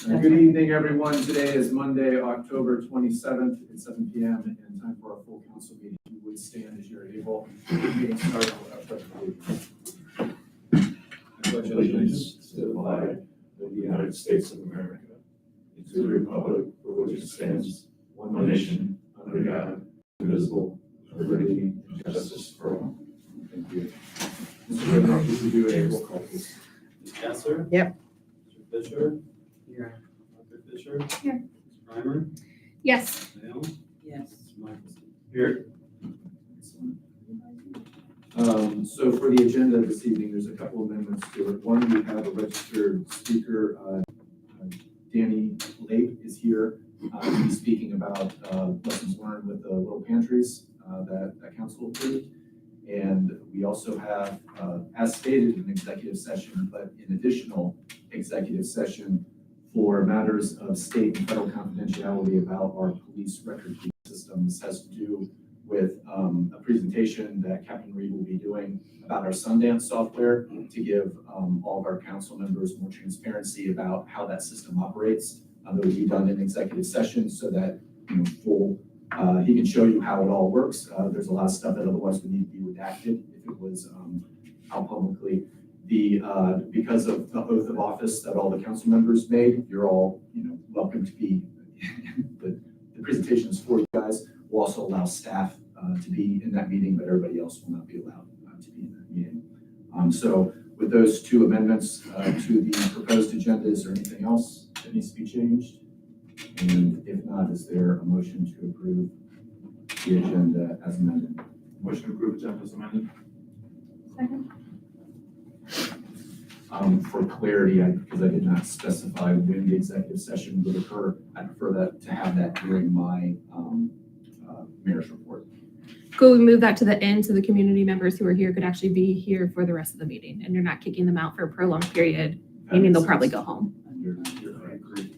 Good evening, everyone. Today is Monday, October 27th at 7 p.m. and time for our full council meeting. You would stand as you're able. The meeting started with our pledge of allegiance. I pledge allegiance to the flag of the United States of America, and to the republic for which it stands, one nation, under God, indivisible, with liberty and justice for all. Thank you. Mr. President, please do a roll call, please. Ms. Kessler? Yep. Mr. Fisher? Here. Dr. Fisher? Here. Ms. Primer? Yes. Ms. Nail? Yes. Mr. Michelson? Here. So for the agenda this evening, there's a couple amendments to it. One, we have a registered speaker, Danny Lake is here. He's speaking about lessons learned with the little pantries that council approved. And we also have, as stated, an executive session, but an additional executive session for matters of state and federal confidentiality about our police record keeping system. This has to do with a presentation that Captain Reed will be doing about our Sundance software to give all of our council members more transparency about how that system operates. That will be done in executive session so that he can show you how it all works. There's a lot of stuff that otherwise would need to be redacted if it was out publicly. Because of the oath of office that all the council members made, you're all welcome to be. the presentation is for you guys. We'll also allow staff to be in that meeting, but everybody else will not be allowed to be in that meeting. So with those two amendments to the proposed agenda, is there anything else that needs to be changed? And if not, is there a motion to approve the agenda as amended? Motion to approve agenda as amended. Second. For clarity, because I did not specify when the executive session would occur, I prefer that to have that during my mayor's report. Could we move that to the end so the community members who are here could actually be here for the rest of the meeting and you're not kicking them out for a prolonged period, meaning they'll probably go home. I agree.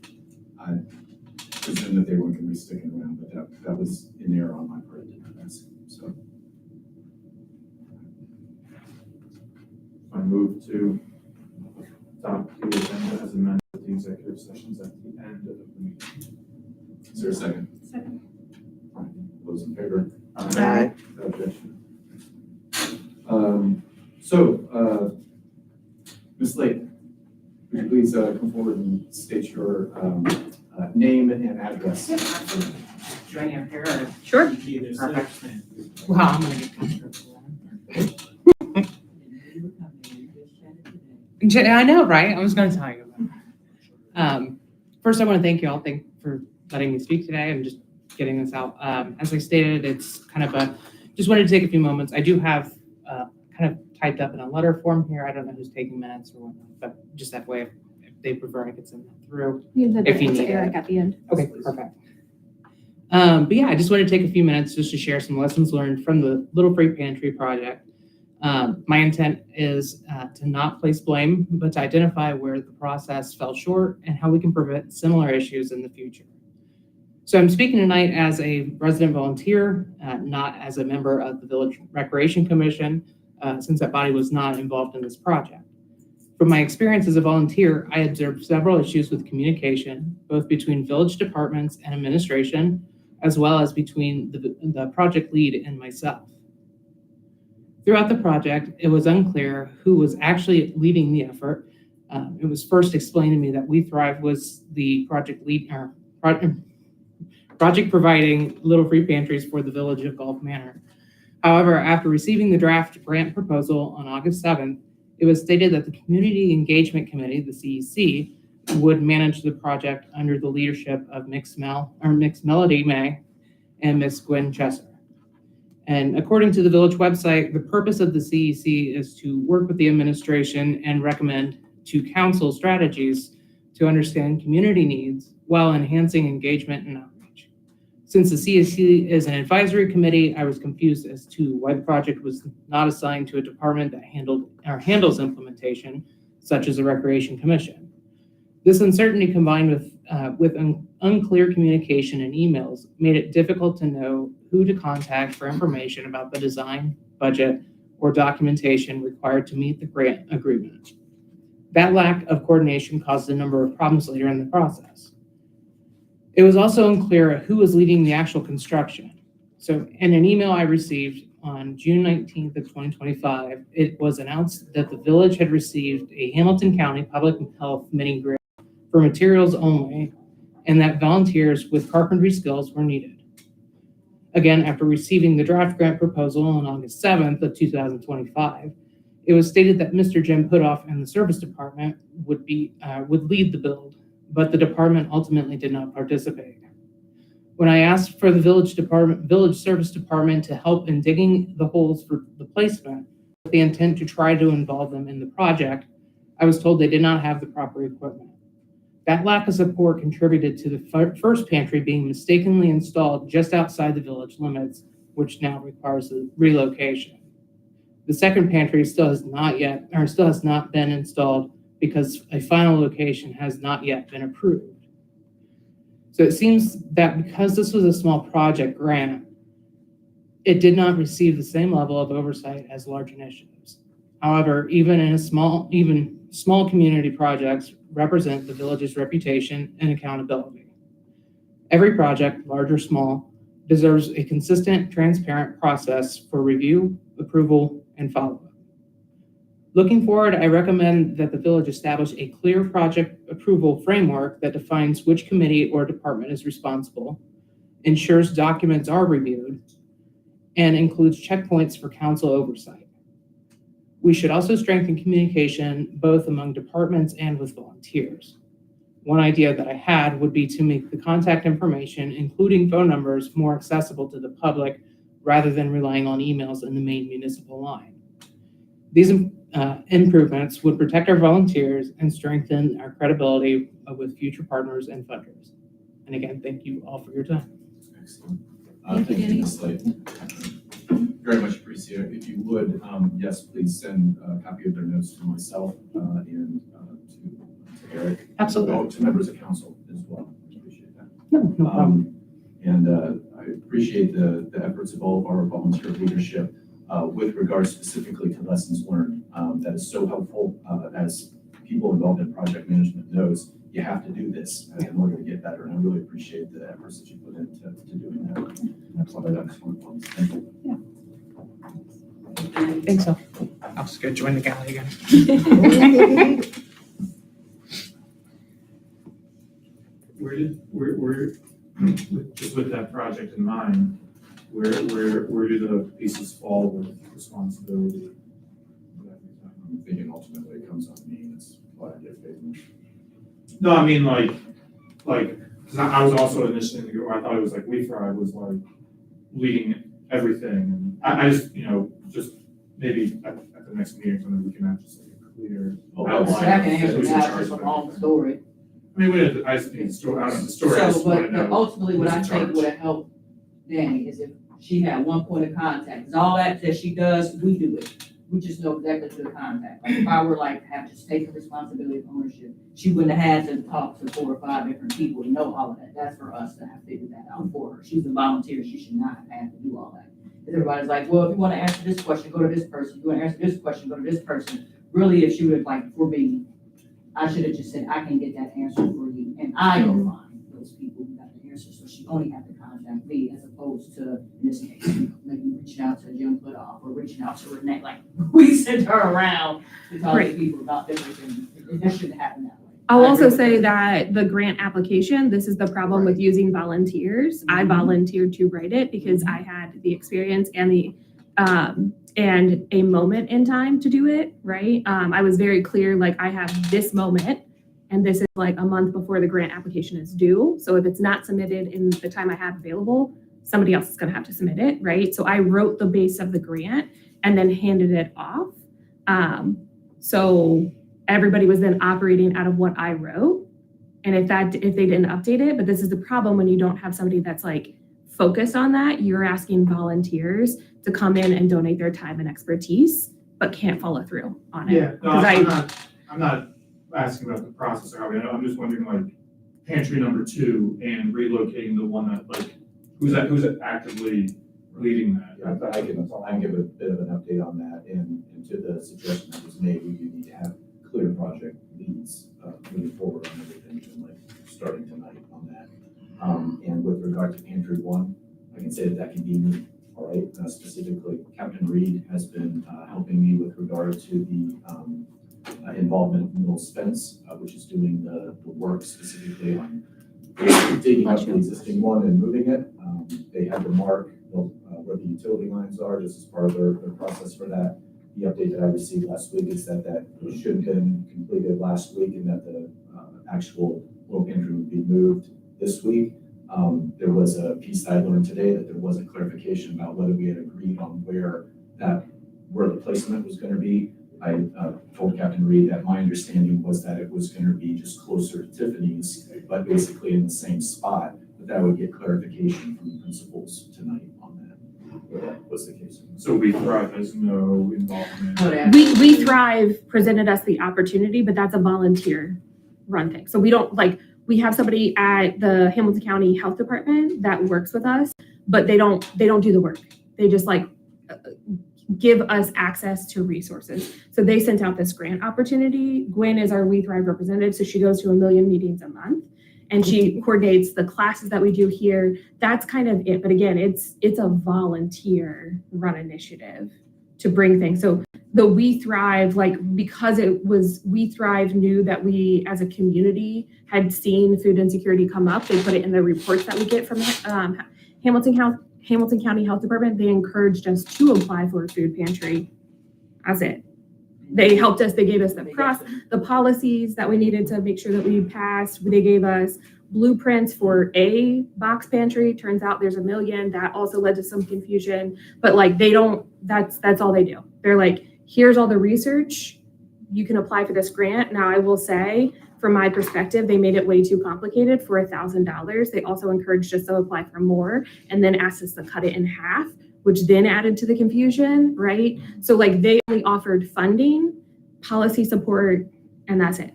I presume that they weren't going to be sticking around, but that was in error on my part. So I move to adopt the agenda as amended with the executive sessions at the end of the meeting. is there a second? Second. Those in favor? Aye. No objection. Ms. Lake, would you please come forward and state your name and address? Yep, absolutely. Do I need a pair or? Sure. Perfect. Well, I'm gonna get comfortable. I know, right? I was gonna tell you about it. First, I want to thank you all. Thank you for letting me speak today and just getting this out. As I stated, it's kind of just wanted to take a few moments. I do have kind of typed up in a letter form here. I don't know who's taking minutes or whatnot, but just that way, if they prefer, I could send that through. If you need Eric at the end. Okay, perfect. But yeah, I just wanted to take a few minutes just to share some lessons learned from the Little Free Pantry project. My intent is to not place blame, but to identify where the process fell short and how we can prevent similar issues in the future. So I'm speaking tonight as a resident volunteer, not as a member of the Village Recreation Commission, since that body was not involved in this project. From my experience as a volunteer, I observed several issues with communication, both between village departments and administration, as well as between the project lead and myself. Throughout the project, it was unclear who was actually leading the effort. It was first explained to me that We Thrive was the project lead, or project providing Little Free Pantries for the village of Gulf Manor. However, after receiving the draft grant proposal on August 7th, it was stated that the Community Engagement Committee, the CEC, would manage the project under the leadership of Mixed Melody May and Miss Gwen Chesser. And according to the village website, the purpose of the CEC is to work with the administration and recommend to council strategies to understand community needs while enhancing engagement and outreach. Since the CEC is an advisory committee, I was confused as to why the project was not assigned to a department that handles implementation, such as the Recreation Commission. This uncertainty combined with unclear communication and emails made it difficult to know who to contact for information about the design, budget, or documentation required to meet the grant agreement. That lack of coordination caused a number of problems later in the process. It was also unclear who was leading the actual construction. So in an email I received on June 19th of 2025, it was announced that the village had received a Hamilton County Public Health mini grid for materials only, and that volunteers with carpentry skills were needed. Again, after receiving the draft grant proposal on August 7th of 2025, it was stated that Mr. Jim Putoff and the service department would lead the build, but the department ultimately did not participate. When I asked for the village service department to help in digging the holes for the placement with the intent to try to involve them in the project, I was told they did not have the proper equipment. That lack of support contributed to the first pantry being mistakenly installed just outside the village limits, which now requires a relocation. The second pantry still has not been installed because a final location has not yet been approved. So it seems that because this was a small project grant, it did not receive the same level of oversight as large initiatives. However, even small community projects represent the village's reputation and accountability. Every project, large or small, deserves a consistent, transparent process for review, approval, and follow-up. Looking forward, I recommend that the village establish a clear project approval framework that defines which committee or department is responsible, ensures documents are reviewed, and includes checkpoints for council oversight. We should also strengthen communication both among departments and with volunteers. One idea that I had would be to make the contact information, including phone numbers, more accessible to the public rather than relying on emails in the main municipal line. These improvements would protect our volunteers and strengthen our credibility with future partners and funders. And again, thank you all for your time. Excellent. Thank you, Danny. Ms. Slade. Very much appreciate it. If you would, yes, please send a copy of their notes to myself and to Eric. Absolutely. Oh, to members of council as well. Appreciate that. No problem. And I appreciate the efforts of all of our volunteer leadership with regards specifically to lessons learned. That is so helpful as people involved in project management knows you have to do this in order to get better. And I really appreciate the efforts that you put into doing that. That's one of the excellent ones. Thank you. I think so. I'll just go join the galley again. Just with that project in mind, where do the pieces fall with responsibility? I'm thinking ultimately it comes on me. That's why I get paid. No, I mean because I was also initially thinking, I thought it was like Leafride was like leading everything. And I just, just maybe at the next meeting, something we can have just like a clear outline. Second of answer who's in that charge is a of long everything. story. I mean, I just think the story, I don't know, the story, I So, just want to but know. ultimately, what I who's in think charge. would have helped Danny is if she had one point of contact, 'cause all that she does, we do it. We just know exactly who to contact. Like, if I were like, have just taken responsibility of ownership, she wouldn't have had to talk to 4 or 5 different people to know all of that. That's for us to have figured that out for her. She's a volunteer, she should not have had to do all that. Because everybody's like, well, if you want to answer this question, go to this person. If you want to answer this question, go to this person. Really, if she would have, like, for me, I should have just said, I can get that answer for you, and I go find those people who got the answer, so she only had to contact me, as opposed to, in this case, maybe reaching out to Jim Putoff, or reaching out to Renee, like, we sent her around to talk to Right. people about different things. It shouldn't happen that way. I'll I also agree with say her. that the grant application, this is the problem with using volunteers. I Mhm. volunteered to write it because I had the experience and and a moment in time to do it, right? I was very clear, like, I have this moment, and this is like a month before the grant application is due. So if it's not submitted in the time I have available, somebody else is gonna have to submit it, right? So I wrote the base of the grant and then handed it off. So everybody was then operating out of what I wrote. And if they didn't update it, but this is the problem when you don't have somebody that's like focused on that, you're asking volunteers to come in and donate their time and expertise, but can't follow through on it. Yeah, no, 'Cause I'm not asking about the process or how we, I'm just wondering like pantry number 2 and relocating the one that like, who's actively leading that? Yeah, I can give a bit of an update on that, and to the suggestion that was made, we do need to have clear project leads moving forward on everything, and like starting tonight on that. And with regard to pantry one, I can say that can be me. All right, specifically, Captain Reed has been helping me with regard to the involvement of Middle Spence, which is doing the work specifically on digging up the existing one and moving it. They had to mark where the utility lines are, just as part of their process for that. The update that I received last week is that should have been completed last week, and that the actual little pantry would be moved this week. There was a piece that I learned today that there wasn't clarification about whether we had agreed on where the placement was going to be. I told Captain Reed that my understanding was that it was going to be just closer to Tiffany's, but basically in the same spot. But that would get clarification from the principals tonight on that, where that was the case. So We Thrive has no involvement. We Thrive presented us the opportunity, but that's a volunteer run thing. So we don't we have somebody at the Hamilton County Health Department that works with us, but they don't do the work. They just give us access to resources. So they sent out this grant opportunity. Gwen is our We Thrive representative, so she goes to 1 million meetings a month, and she coordinates the classes that we do here. That's kind of it. But again, it's a volunteer run initiative to bring things. So the We Thrive, because it was We Thrive knew that we as a community had seen food insecurity come up. They put it in the reports that we get from Hamilton County Health Department. They encouraged us to apply for a food pantry. That's it. They helped us. They gave us the policies that we needed to make sure that we passed. They gave us blueprints for a box pantry. Turns out there's 1 million. That also led to some confusion. But that's all they do. They're like, here's all the research. You can apply for this grant. Now, I will say, from my perspective, they made it way too complicated for $1,000. They also encouraged us to apply for more and then asked us to cut it in half, which then added to the confusion, right? So they only offered funding, policy support, and that's it.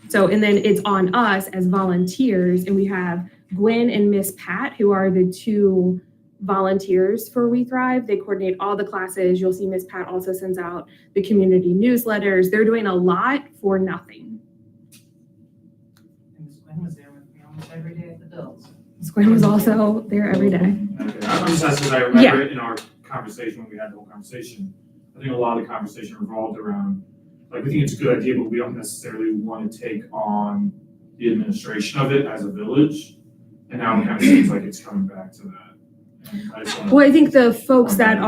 So, and then it's on us as volunteers, and we have Gwen and Miss Pat, who are the two volunteers for We Thrive. They coordinate all the classes. You'll see Miss Pat also sends out the community newsletters. They're doing a lot for nothing. And Ms. Gwen was there with me almost every day at the Bills. Miss Gwen was also there every day. Okay. I'm just asking, because I remember it in our conversation, when we had the whole conversation, I think a lot of the conversation revolved around, we think it's a good idea, but we don't necessarily want to take on the administration of it as a village. And now it kind of seems like it's coming back to that. Well, I think the folks that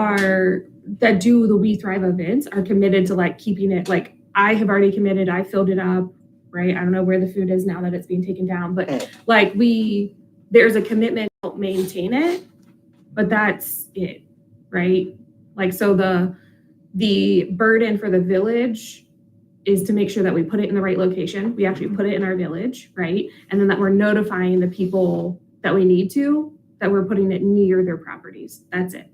do the We Thrive events are committed to keeping it. I have already committed. I filled it up, right? I don't know where the food is now that it's being taken down, but there's a commitment to help maintain it, but that's it, right? So the burden for the village is to make sure that we put it in the right location. We actually put it in our village, right? And then that we're notifying the people that we need to, that we're putting it near their properties. That's it.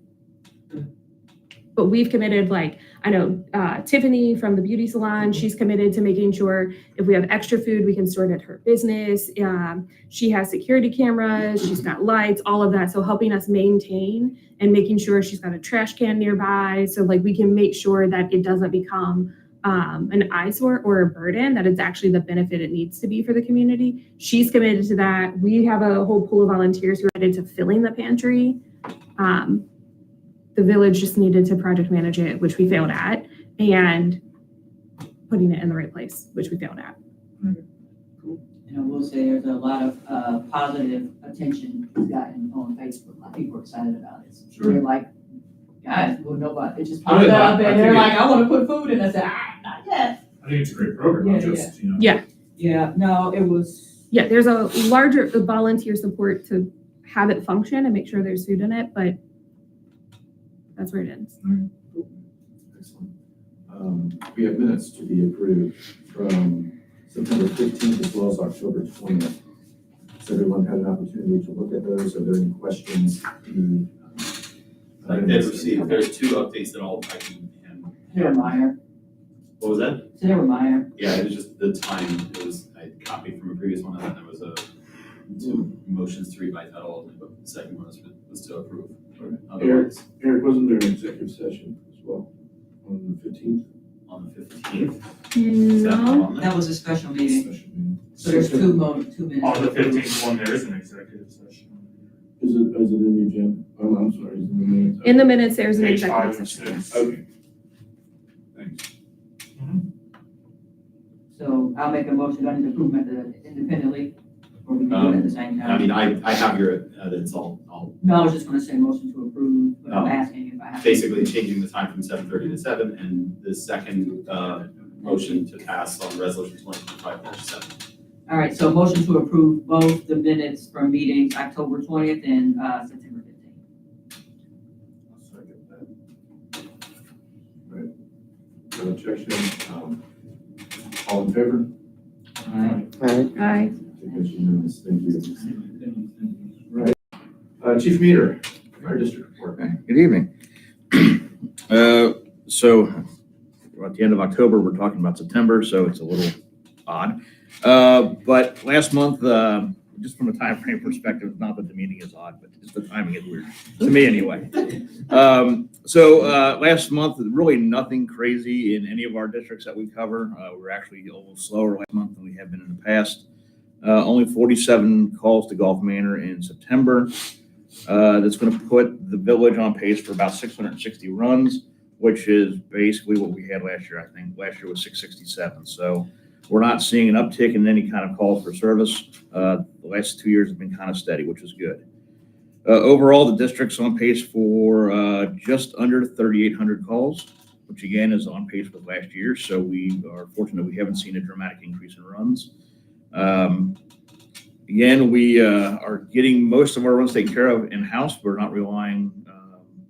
But we've committed, I know Tiffany from the beauty salon, she's committed to making sure if we have extra food, we can store it at her business. She has security cameras, she's got lights, all of that. So helping us maintain and making sure she's got a trash can nearby. So we can make sure that it doesn't become an eyesore or a burden, that it's actually the benefit it needs to be for the community. She's committed to that. We have a whole pool of volunteers who are committed to filling the pantry. The village just needed to project manage it, which we failed at, and putting it in the right place, which we failed at. And I will say there's a lot of positive attention it's gotten on Facebook. A lot of people are excited about it. Sure. They're like, guys, well, nobody, it just popped up, and they're like, I want to put food in. I said, not yet. I think it's a great program, not just, Yeah, no, it was. Yeah, there's a larger volunteer support to have it function and make sure there's food in it, but that's where it ends. Excellent. We have minutes to be approved from September 15th as well as October 20th. Has everyone had an opportunity to look at those? Are there any questions? I did receive, there's 2 updates that I can handle. Sarah Meyer. What was that? Sarah Meyer. Yeah, it was just the time, I copied from a previous one, and then there was 2 motions to read by title, but the second one was to approve. Otherwise, Eric, wasn't there an executive session as well on the 15th? on on the 15th. Is that not No, on there? That was a special meeting, Special meeting. so there's 2 minutes. On the 15th one, there is an executive session. Is it in the agenda? I'm sorry, is it in the minutes? in the minutes, there's an Page 5 executive and session. 6. Okay. Thanks. So I'll make a motion, do I need to approve them independently, or we can do it at the same time? I mean, I have your, it's all No, I was just gonna say motion to approve, but I'm Oh. asking if I have. basically changing the time from 7:30 to 7, and the second motion to pass on resolution 2025-7. All right, so motion to approve both the minutes from meetings October 20th and September 15th. I'll second that. Right. No objection. All in favor? Aye. Aye. I think that's unanimous. Thank you. Right. Chief Meter, Fire District Report. Okay, good evening. So we're at the end of October, we're talking about September, so it's a little odd. But last month, just from a time frame perspective, not that the meeting is odd, but just the timing is weird, to me anyway. Last month, really nothing crazy in any of our districts that we cover. We're actually a little slower last month than we have been in the past. Only 47 calls to Gulf Manor in September. That's going to put the village on pace for about 660 runs, which is basically what we had last year. I think last year was 667. So we're not seeing an uptick in any kind of calls for service. The last 2 years have been kind of steady, which is good. Overall, the district's on pace for just under 3,800 calls, which again is on pace with last year. So we are fortunate we haven't seen a dramatic increase in runs. Again, we are getting most of our runs taken care of in-house. We're not relying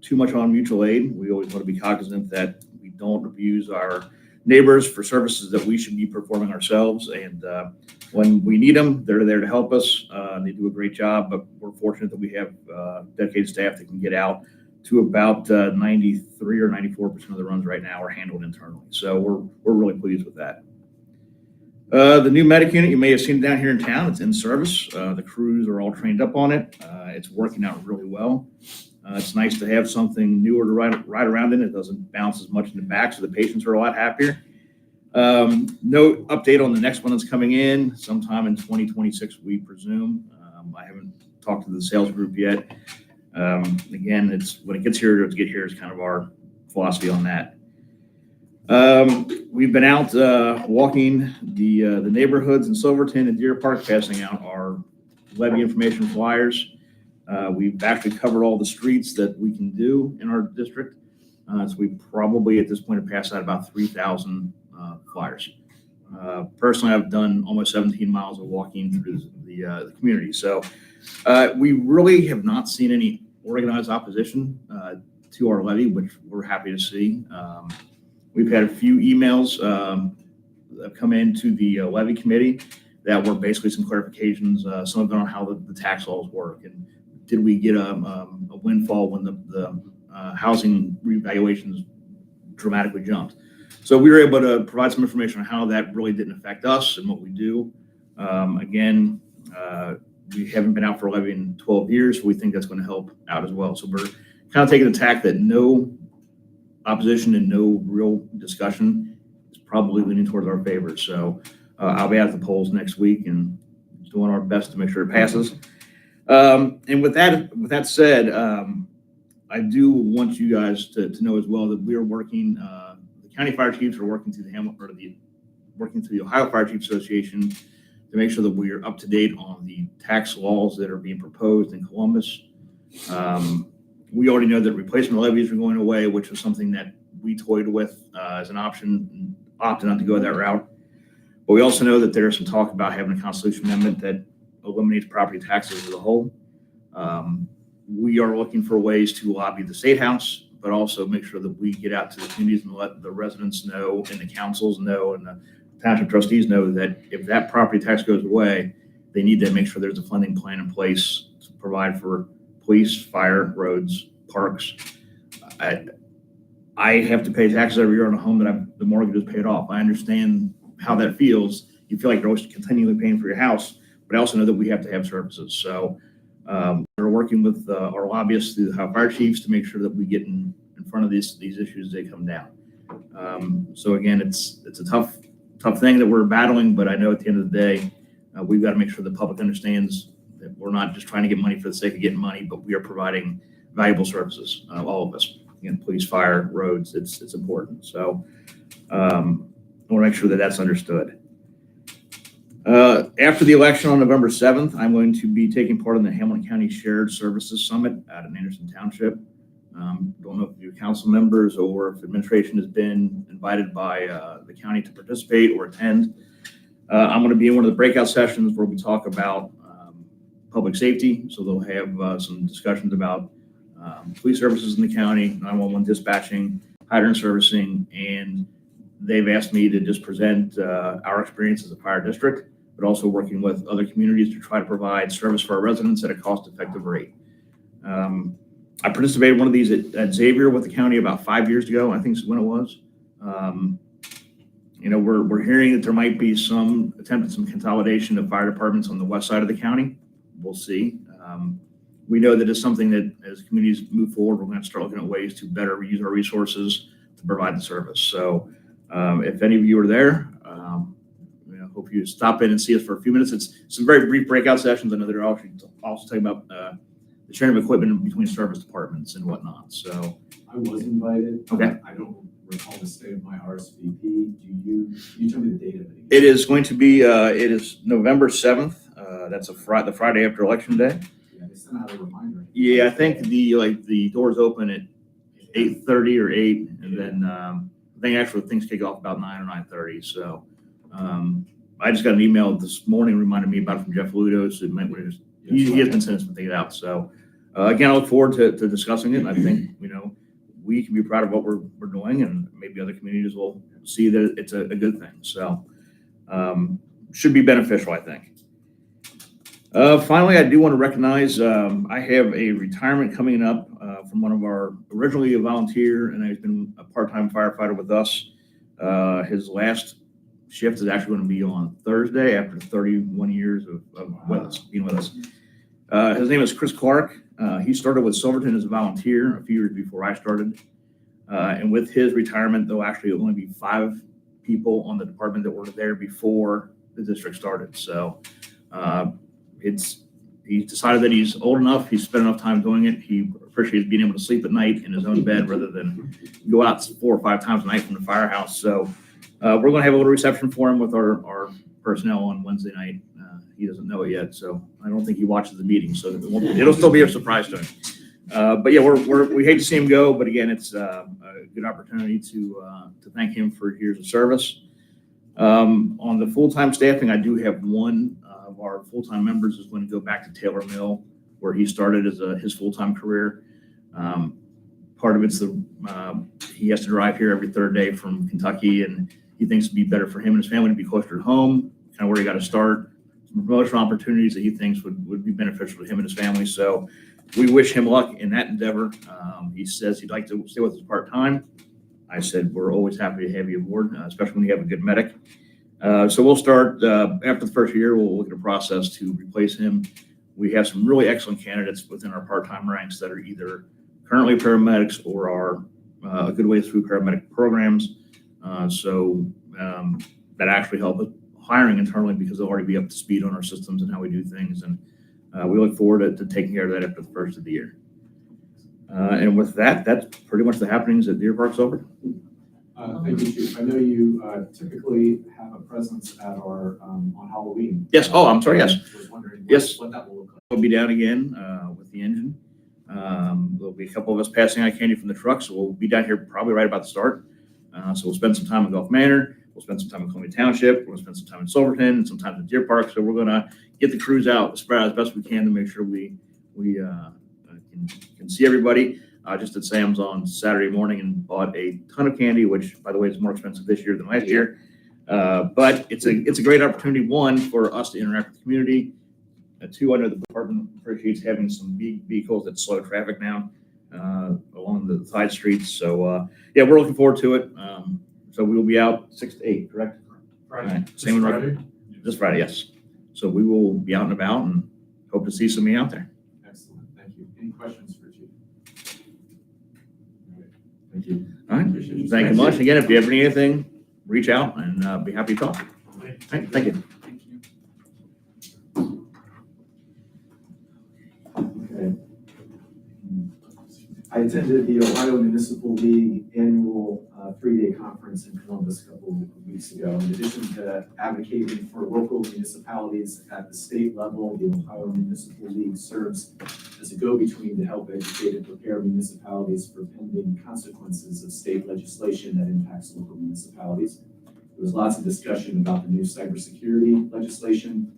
too much on mutual aid. We always want to be cognizant that we don't abuse our neighbors for services that we should be performing ourselves. And when we need them, they're there to help us. They do a great job, but we're fortunate that we have dedicated staff that can get out to about 93 or 94% of the runs right now are handled internally. So we're really pleased with that. The new medic unit, you may have seen down here in town, it's in service. The crews are all trained up on it. It's working out really well. It's nice to have something newer to ride around in. It doesn't bounce as much in the back, so the patients are a lot happier. No update on the next one that's coming in sometime in 2026, we presume. I haven't talked to the sales group yet. Again, it's when it gets here to get here is kind of our philosophy on that. We've been out walking the neighborhoods in Silverton and Deer Park, passing out our levy information flyers. We've actually covered all the streets that we can do in our district. So we probably at this point have passed out about 3,000 flyers. Personally, I've done almost 17 miles of walking through the community. So we really have not seen any organized opposition to our levy, which we're happy to see. We've had a few emails that come into the levy committee that were basically some clarifications, some of them on how the tax laws work, and did we get a windfall when the housing revaluations dramatically jumped. So we were able to provide some information on how that really didn't affect us and what we do. Again, we haven't been out for a levy in 12 years, so we think that's going to help out as well. So we're kind of taking the tack that no opposition and no real discussion is probably leaning towards our favor. So I'll be at the polls next week and doing our best to make sure it passes. And with that said, I do want you guys to know as well that we are working. The county fire chiefs are working through the Ohio Fire Chiefs Association to make sure that we are up to date on the tax laws that are being proposed in Columbus. We already know that replacement levies are going away, which was something that we toyed with as an option and opted not to go that route. But we also know that there's some talk about having a constitution amendment that eliminates property taxes as a whole. We are looking for ways to lobby the state house, but also make sure that we get out to the communities and let the residents know and the councils know and the township trustees know that if that property tax goes away, they need to make sure there's a funding plan in place to provide for police, fire, roads, parks. I have to pay taxes every year on a home that the mortgage is paid off. I understand how that feels. You feel like you're always continually paying for your house, but I also know that we have to have services. So we're working with our lobbyists through the Ohio Fire Chiefs to make sure that we get in front of these issues as they come down. So again, it's a tough thing that we're battling, but I know at the end of the day, we've got to make sure the public understands that we're not just trying to get money for the sake of getting money, but we are providing valuable services, all of us. Again, police, fire, roads, it's important. So I want to make sure that that's understood. After the election on November 7th, I'm going to be taking part in the Hamilton County Shared Services Summit out in Anderson Township. Don't know if your council members or if administration has been invited by the county to participate or attend. I'm going to be in one of the breakout sessions where we talk about public safety. So they'll have some discussions about police services in the county, 911 dispatching, hydrant servicing, and they've asked me to just present our experience as a fire district, but also working with other communities to try to provide service for our residents at a cost-effective rate. I participated in one of these at Xavier with the county about 5 years ago. I think is when it was. We're hearing that there might be some attempt at some consolidation of fire departments on the west side of the county. We'll see. We know that it's something that as communities move forward, we're going to start looking at ways to better use our resources to provide the service. So if any of you are there, hope you stop in and see us for a few minutes. It's some very brief breakout sessions. I know they're also talking about the sharing of equipment between service departments and whatnot. So I was invited. Okay. I don't recall the state of my RSVP. Can you tell me the date of it? it is going to be, it is November 7th. That's the Friday after Election Day. Yeah, they sent out a reminder. Yeah, I think the doors open at 8:30 or 8, and then I think actually things kick off about 9 or 9:30. So I just got an email this morning reminding me about it from Jeff Ludos. He has been sending some things out. So again, I look forward to discussing it. And I think we can be proud of what we're doing, and maybe other communities will see that it's a good thing. So should be beneficial, I think. Finally, I do want to recognize I have a retirement coming up from one of our originally a volunteer, and he's been a part-time firefighter with us. His last shift is actually going to be on Thursday after 31 years of being with us. His name is Chris Clark. He started with Silverton as a volunteer a few years before I started. And with his retirement, there'll actually only be 5 people on the department that were there before the district started. So he decided that he's old enough, he's spent enough time doing it. He appreciates being able to sleep at night in his own bed rather than go out 4 or 5 times a night from the firehouse. So we're going to have a little reception for him with our personnel on Wednesday night. He doesn't know it yet, so I don't think he watches the meeting, so it'll still be a surprise to him. But yeah, we hate to see him go, but again, it's a good opportunity to thank him for years of service. On the full-time staffing, I do have one of our full-time members is going to go back to Taylor Mill, where he started as his full-time career. Part of it's he has to drive here every third day from Kentucky, and he thinks it'd be better for him and his family to be closer to home, kind of where he got to start. Some promotional opportunities that he thinks would be beneficial to him and his family. So we wish him luck in that endeavor. He says he'd like to stay with us part-time. I said, we're always happy to have you aboard, especially when you have a good medic. So we'll start after the first year, we'll look at a process to replace him. We have some really excellent candidates within our part-time ranks that are either currently paramedics or are a good way through paramedic programs. So that actually helps with hiring internally because they'll already be up to speed on our systems and how we do things. And we look forward to taking care of that after the first of the year. And with that, that's pretty much the happenings at Deer Park Silver. Thank you, Chief. I know you typically have a presence at our on Halloween. Yes. Oh, I'm sorry. Yes. I was wondering Yes. what that will look like. We'll be down again with the engine. There'll be a couple of us passing out candy from the truck, so we'll be down here probably right about the start. So we'll spend some time in Gulf Manor. We'll spend some time in Columbia Township. We'll spend some time in Silverton and sometimes at Deer Park. So we're going to get the crews out, spread out as best we can to make sure we can see everybody. Just at Sam's on Saturday morning and bought a ton of candy, which, by the way, is more expensive this year than last year. But it's a great opportunity, one, for us to interact with the community. 2, I know the department appreciates having some big vehicles that slow traffic down along the side streets. So, yeah, we're looking forward to it. So we will be out 6 to 8, correct? Friday. Right. Same Friday? This Friday, yes. So we will be out and about and hope to see some of you out there. Excellent. Thank you. Any questions for Chief? All right. Thank you. All right, Appreciate you. thank you much. Again, if you ever need anything, reach out and be happy to talk. All right, thank you. Okay. I attended the Ohio Municipal League annual three-day conference in Columbus a couple of weeks ago. In addition to advocating for local municipalities at the state level, the Ohio Municipal League serves as a go-between to help educate and prepare municipalities for pending consequences of state legislation that impacts local municipalities. There was lots of discussion about the new cybersecurity legislation.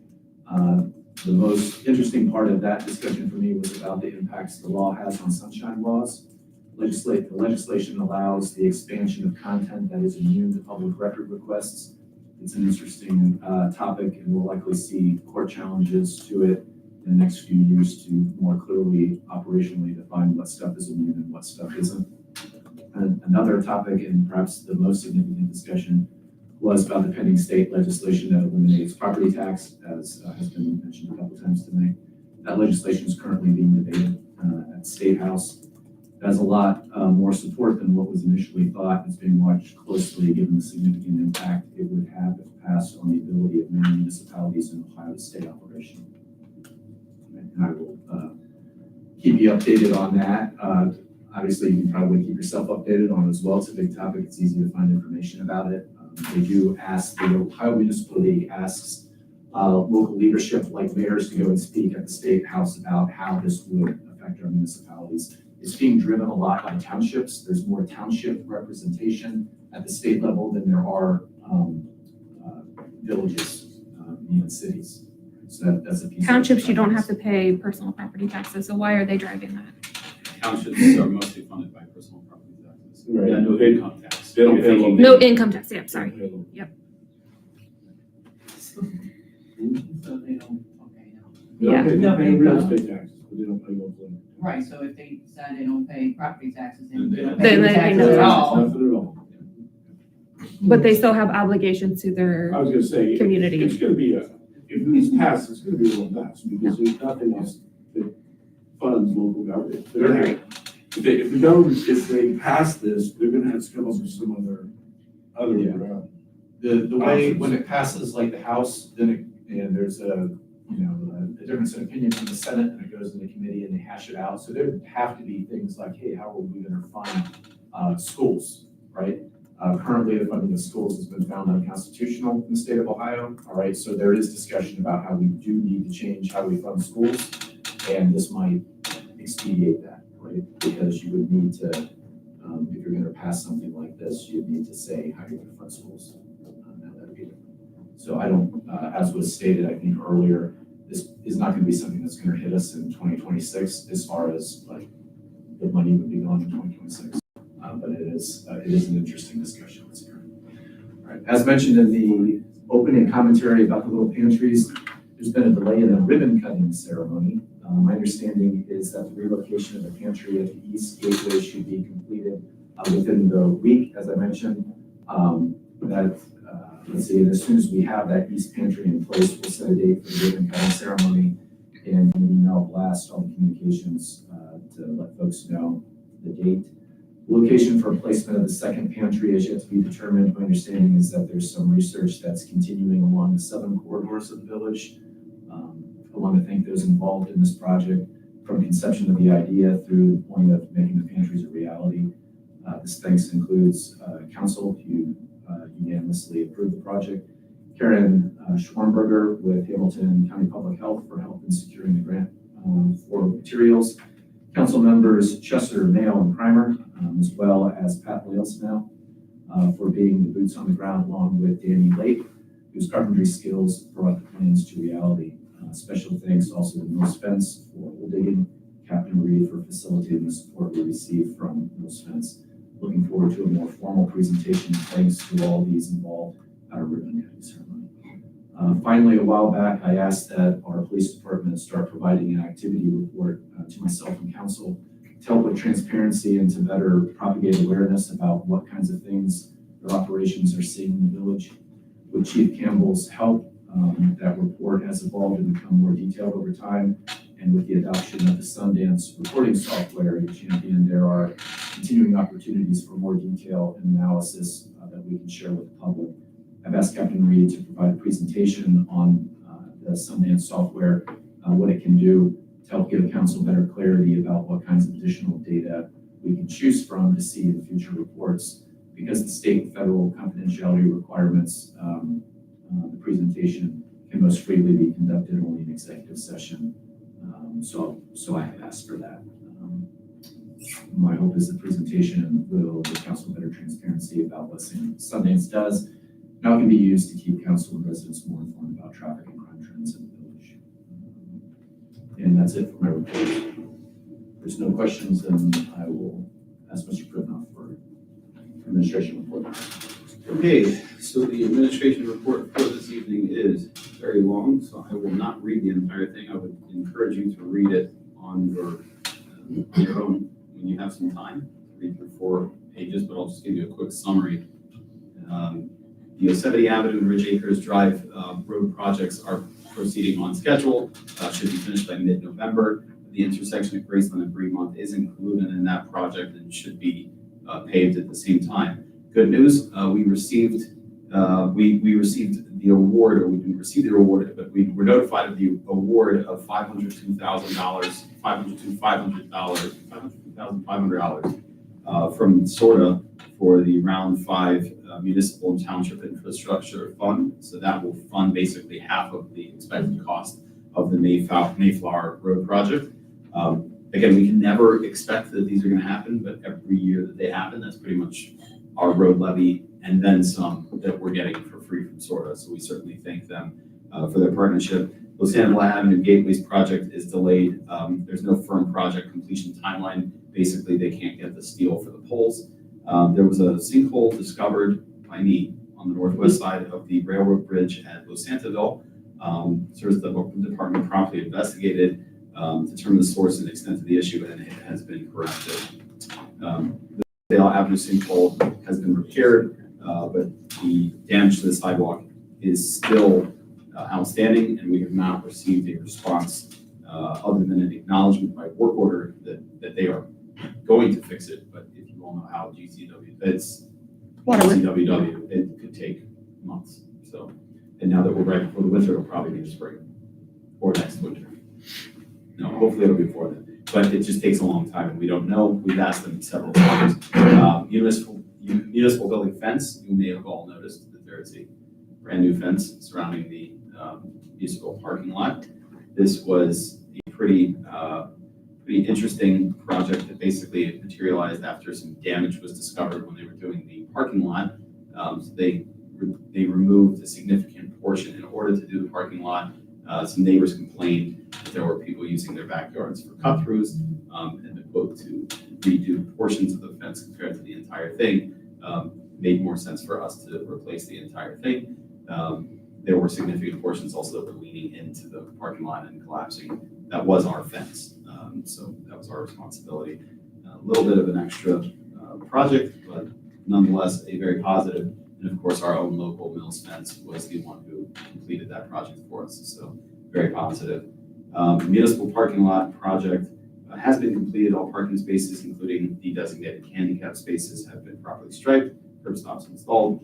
The most interesting part of that discussion for me was about the impacts the law has on sunshine laws. The legislation allows the expansion of content that is immune to public record requests. It's an interesting topic, and we'll likely see court challenges to it in the next few years to more clearly operationally define what stuff is immune and what stuff isn't. And another topic, and perhaps the most significant discussion, was about the pending state legislation that eliminates property tax, as has been mentioned a couple times tonight. That legislation is currently being debated at the State House. It has a lot more support than what was initially thought. It's being watched closely given the significant impact it would have if passed on the ability of many municipalities in Ohio to stay operational. And I will keep you updated on that. Obviously, you can probably keep yourself updated on it as well. It's a big topic. It's easy to find information about it. They do ask, the Ohio Municipal League asks local leadership like mayors to go and speak at the State House about how this would affect our municipalities. It's being driven a lot by townships. There's more township representation at the state level than there are villages, even cities. So that's a piece. Townships, you don't have to pay personal property taxes, so why are they driving that? Townships are mostly funded by personal property taxes. Right. Yeah, no income tax. They don't You're pay thinking- No income tax, yeah, sorry. Yep. So they don't, okay, no. Yeah. They No don't pay real income. estate taxes, but they don't pay local. Right, so if they decide they don't pay property taxes, then Then they they don't don't pay pay any taxes nothing. at all. Nothing at all. But they still have obligations to I their was gonna say, community. it's gonna be if it's passed, it's gonna be a little mess, because there's nothing else that funds local government. They're gonna have- if they pass this, they're gonna have to come up with some other Yeah. route. The way, when it passes like the House, then and there's a difference in opinion from the Senate, and it goes to the committee and they hash it out. So there have to be things like, hey, how are we gonna fund schools, right? Currently, the funding of schools has been found unconstitutional in the state of Ohio, all right? So there is discussion about how we do need to change how we fund schools, and this might expedite that, right? Because you would need to, if you're gonna pass something like this, you'd need to say how you're gonna fund schools. And that would be different. So I don't, as was stated, I think earlier, this is not gonna be something that's gonna hit us in 2026 as far as like the money would be gone in 2026. But it is an interesting discussion this year. All right, as mentioned in the opening commentary about the little pantries, there's been a delay in a ribbon cutting ceremony. My understanding is that the relocation of the pantry at the East Gateway should be completed within the week, as I mentioned. Let's see, and as soon as we have that East Pantry in place, we'll set a date for the ribbon cutting ceremony and an email blast all the communications to let folks know the date. Location for placement of the second pantry is yet to be determined. My understanding is that there's some research that's continuing along the southern corridors of the village. I want to thank those involved in this project from conception of the idea through the point of making the pantries a reality. This thanks includes council who unanimously approved the project, Karen Schwarmberger with Hamilton County Public Health for help in securing the grant for materials, council members Chester, Mayo, and Primer, as well as Pat Lailsnow for being the boots on the ground, along with Danny Lake, whose carpentry skills brought the plans to reality. Special thanks also to Mills Fence for hole digging, Captain Reed for facilitating the support we received from Mills Fence. Looking forward to a more formal presentation. Thanks to all these involved at our ribbon cutting ceremony. Finally, a while back, I asked that our police department start providing an activity report to myself and council to help with transparency and to better propagate awareness about what kinds of things their operations are seeing in the village. With Chief Campbell's help, that report has evolved and become more detailed over time, And with the adoption of the Sundance reporting software you championed, there are continuing opportunities for more detail and analysis that we can share with the public. I've asked Captain Reed to provide a presentation on the Sundance software, what it can do to help give council better clarity about what kinds of additional data we can choose from to see in future reports. Because the state and federal confidentiality requirements, the presentation can most freely be conducted only in executive session. So I have asked for that. My hope is the presentation will give council better transparency about what Sundance does, and how it can be used to keep council and residents more informed about traffic and crime trends in the village. And that's it for my report. If there's no questions, then I will ask Mr. Pridnoff for administration report. Okay, so the administration report for this evening is very long, so I will not read the entire thing. I would encourage you to read it on your own when you have some time. Read through 4 pages, but I'll just give you a quick summary. The Yosemite Avenue and Ridge Acres Drive road projects are proceeding on schedule, should be finished by mid-November. The intersection of Graceland and Fremont is included in that project and should be paved at the same time. Good news, we received the award, or we didn't receive the award, but we were notified of the award of $502,500 from SORTA for the Round 5 Municipal and Township Infrastructure Fund. So that will fund basically half of the expected cost of the Mayflower Road project. Again, we can never expect that these are going to happen, but every year that they happen, that's pretty much our road levy and then some that we're getting for free from SORTA. So we certainly thank them for their partnership. Los Angeles Avenue Gateways project is delayed. There's no firm project completion timeline. Basically, they can't get the steel for the poles. There was a sinkhole discovered by me on the northwest side of the railroad bridge at Los Santaville. Service Department promptly investigated, determined the source and extent of the issue, and it has been corrected. The Dale Avenue sinkhole has been repaired, but the damage to the sidewalk is still outstanding, and we have not received a response other than an acknowledgement by work order that they are going to fix it. But if you all know how GCWW, it could take months. So, and now that we're right before the winter, it'll probably be the spring or next winter. No, hopefully it'll be before then. But it just takes a long time, and we don't know. We've asked them several times. Municipal building fence, you may have all noticed that there is a brand new fence surrounding the municipal parking lot. This was a pretty interesting project that basically materialized after some damage was discovered when they were doing the parking lot. So they removed a significant portion in order to do the parking lot. Some neighbors complained that there were people using their backyards for cut-throughs, and the quote to redo portions of the fence compared to the entire thing made more sense for us to replace the entire thing. There were significant portions also that were leaning into the parking lot and collapsing. That was our fence, so that was our responsibility. A little bit of an extra project, but nonetheless a very positive. And of course, our own local Mills Fence was the one who completed that project for us, so very positive. Municipal parking lot project has been completed. All parking spaces, including the designated handicap spaces, have been properly striped. Curb stops installed.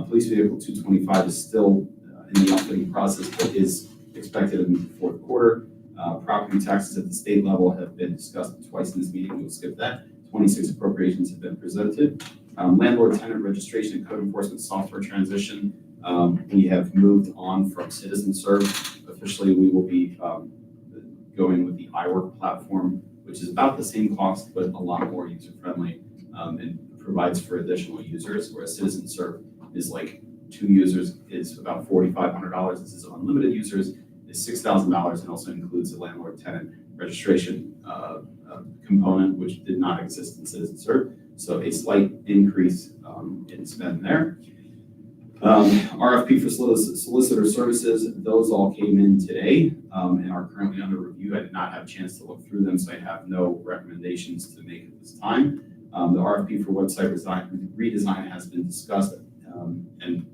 Police vehicle 225 is still in the upfitting process, but is expected in the fourth quarter. Property taxes at the state level have been discussed twice in this meeting. We'll skip that. 26 appropriations have been presented. Landlord tenant registration and code enforcement software transition. We have moved on from CitizenServe. Officially, we will be going with the iWork platform, which is about the same cost, but a lot more user-friendly and provides for additional users, whereas CitizenServe is like 2 users is about $4,500. This is unlimited users is $6,000 and also includes the landlord tenant registration component, which did not exist in CitizenServe. So a slight increase in spend there. RFP for solicitor services, those all came in today and are currently under review. I did not have a chance to look through them, so I have no recommendations to make at this time. The RFP for website redesign has been discussed and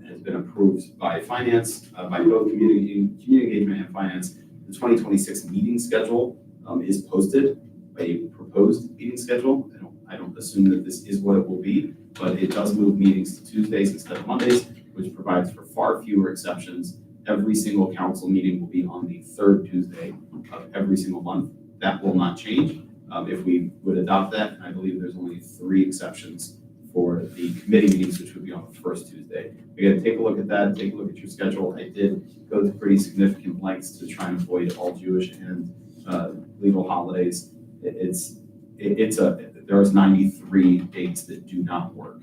has been approved by finance, by both community engagement and finance. The 2026 meeting schedule is posted, a proposed meeting schedule. I don't assume that this is what it will be, but it does move meetings to Tuesdays instead of Mondays, which provides for far fewer exceptions. Every single council meeting will be on the third Tuesday of every single month. That will not change. If we would adopt that, I believe there's only 3 exceptions for the committee meetings, which would be on the first Tuesday. Again, take a look at that, take a look at your schedule. I did go to pretty significant lengths to try and avoid all Jewish and legal holidays. There's 93 dates that do not work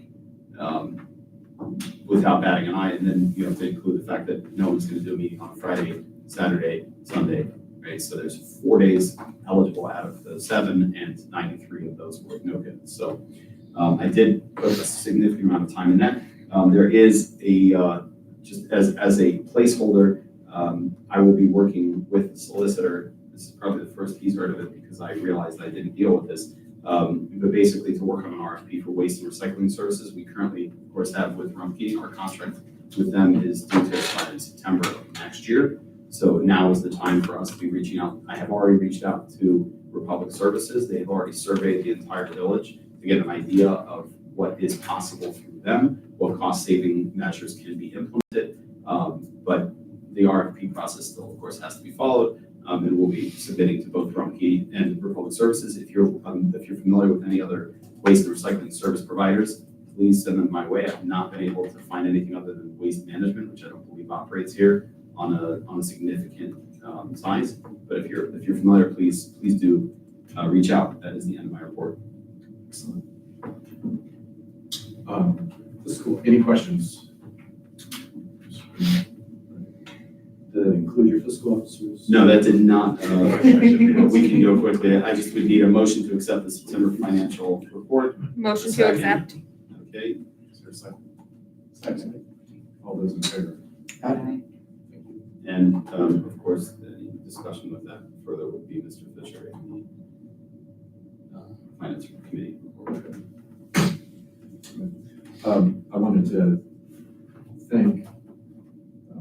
without batting an eye. And then, to include the fact that no one's going to do a meeting on Friday, Saturday, Sunday, right? So there's 4 days eligible out of the 7, and 93 of those were no good. So I did put a significant amount of time in that. There is just as a placeholder, I will be working with the solicitor. This is probably the first he's heard of it because I realized I didn't deal with this. But basically to work on an RFP for waste and recycling services. We currently, of course, have with Rumpke, our contract with them is due to expire in September of next year. So now is the time for us to be reaching out. I have already reached out to Republic Services. They have already surveyed the entire village to get an idea of what is possible through them, what cost-saving measures can be implemented. But the RFP process still, of course, has to be followed. And we'll be submitting to both Rumpke and Republic Services. If you're familiar with any other waste and recycling service providers, please send them my way. I've not been able to find anything other than Waste Management, which I don't believe operates here on a significant size. But if you're familiar, please do reach out. That is the end of my report. Excellent. Fiscal, any questions? Did it include your fiscal officers? No, that did not. We can go quickly. I just would need a motion to accept the September financial report. Motion to Second. accept. Okay. Is there a second? Second. All those in favor? And of course, any discussion with that further would be Mr. Fisher and the Finance Committee. I wanted to thank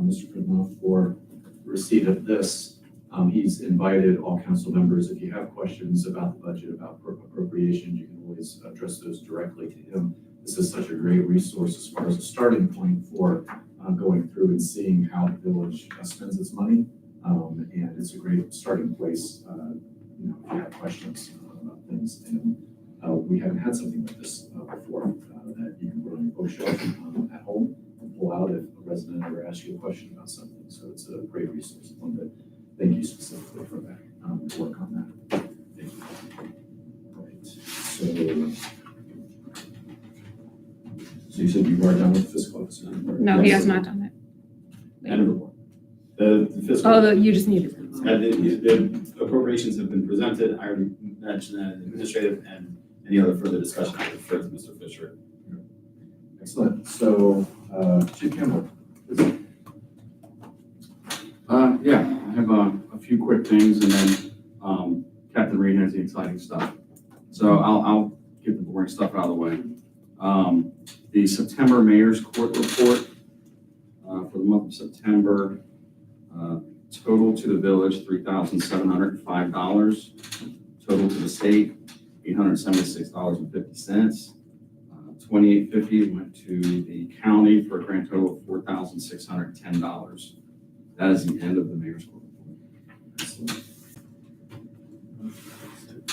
Mr. Goodenough for receipt of this. He's invited all council members, if you have questions about the budget, about appropriations, you can always address those directly to him. This is such a great resource as far as a starting point for going through and seeing how the village spends its money. And it's a great starting place, if you have questions about things. And we haven't had something like this before, that you can put on your bookshelf at home and pull out if a resident ever asks you a question about something. So it's a great resource. I want to thank you specifically for that, to work on that. Thank you. All right. So you said you are done with fiscal officer? No, he has not done it. End of report. The fiscal. Oh, you just need it. The appropriations have been presented. I already mentioned that administrative and any other further discussion I defer to Mr. Fisher. Excellent. So, Chief Campbell. please. Yeah, I have a few quick things, and then Captain Reed has the exciting stuff. So I'll get the boring stuff out of the way. The September Mayor's Court report for the month of September, total to the village $3,705. Total to the state $876.50. $28.50 went to the county for a grand total of $4,610. That is the end of the Mayor's Court report. Excellent.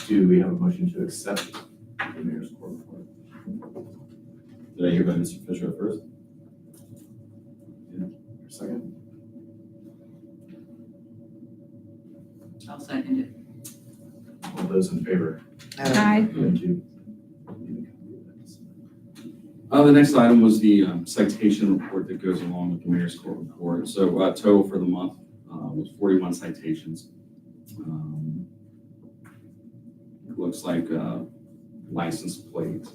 Do we have a motion to accept the mayor's court report? Did I hear by Mr. Fisher first? Second? I'll second it. All those in favor? Aye. Thank you. The next item was the citation report that goes along with the Mayor's Court report. So total for the month was 41 citations. It looks like license plate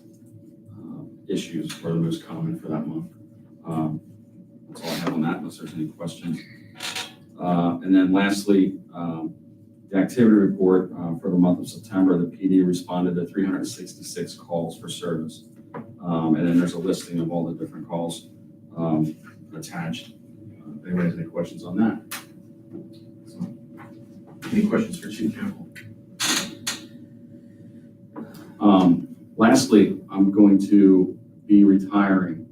issues were the most common for that month. That's all I have on that, unless there's any questions. And then lastly, the activity report for the month of September, the PD responded to 366 calls for service. And then there's a listing of all the different calls attached. If anybody has any questions on that. Any questions for Chief Campbell? Lastly, I'm going to be retiring.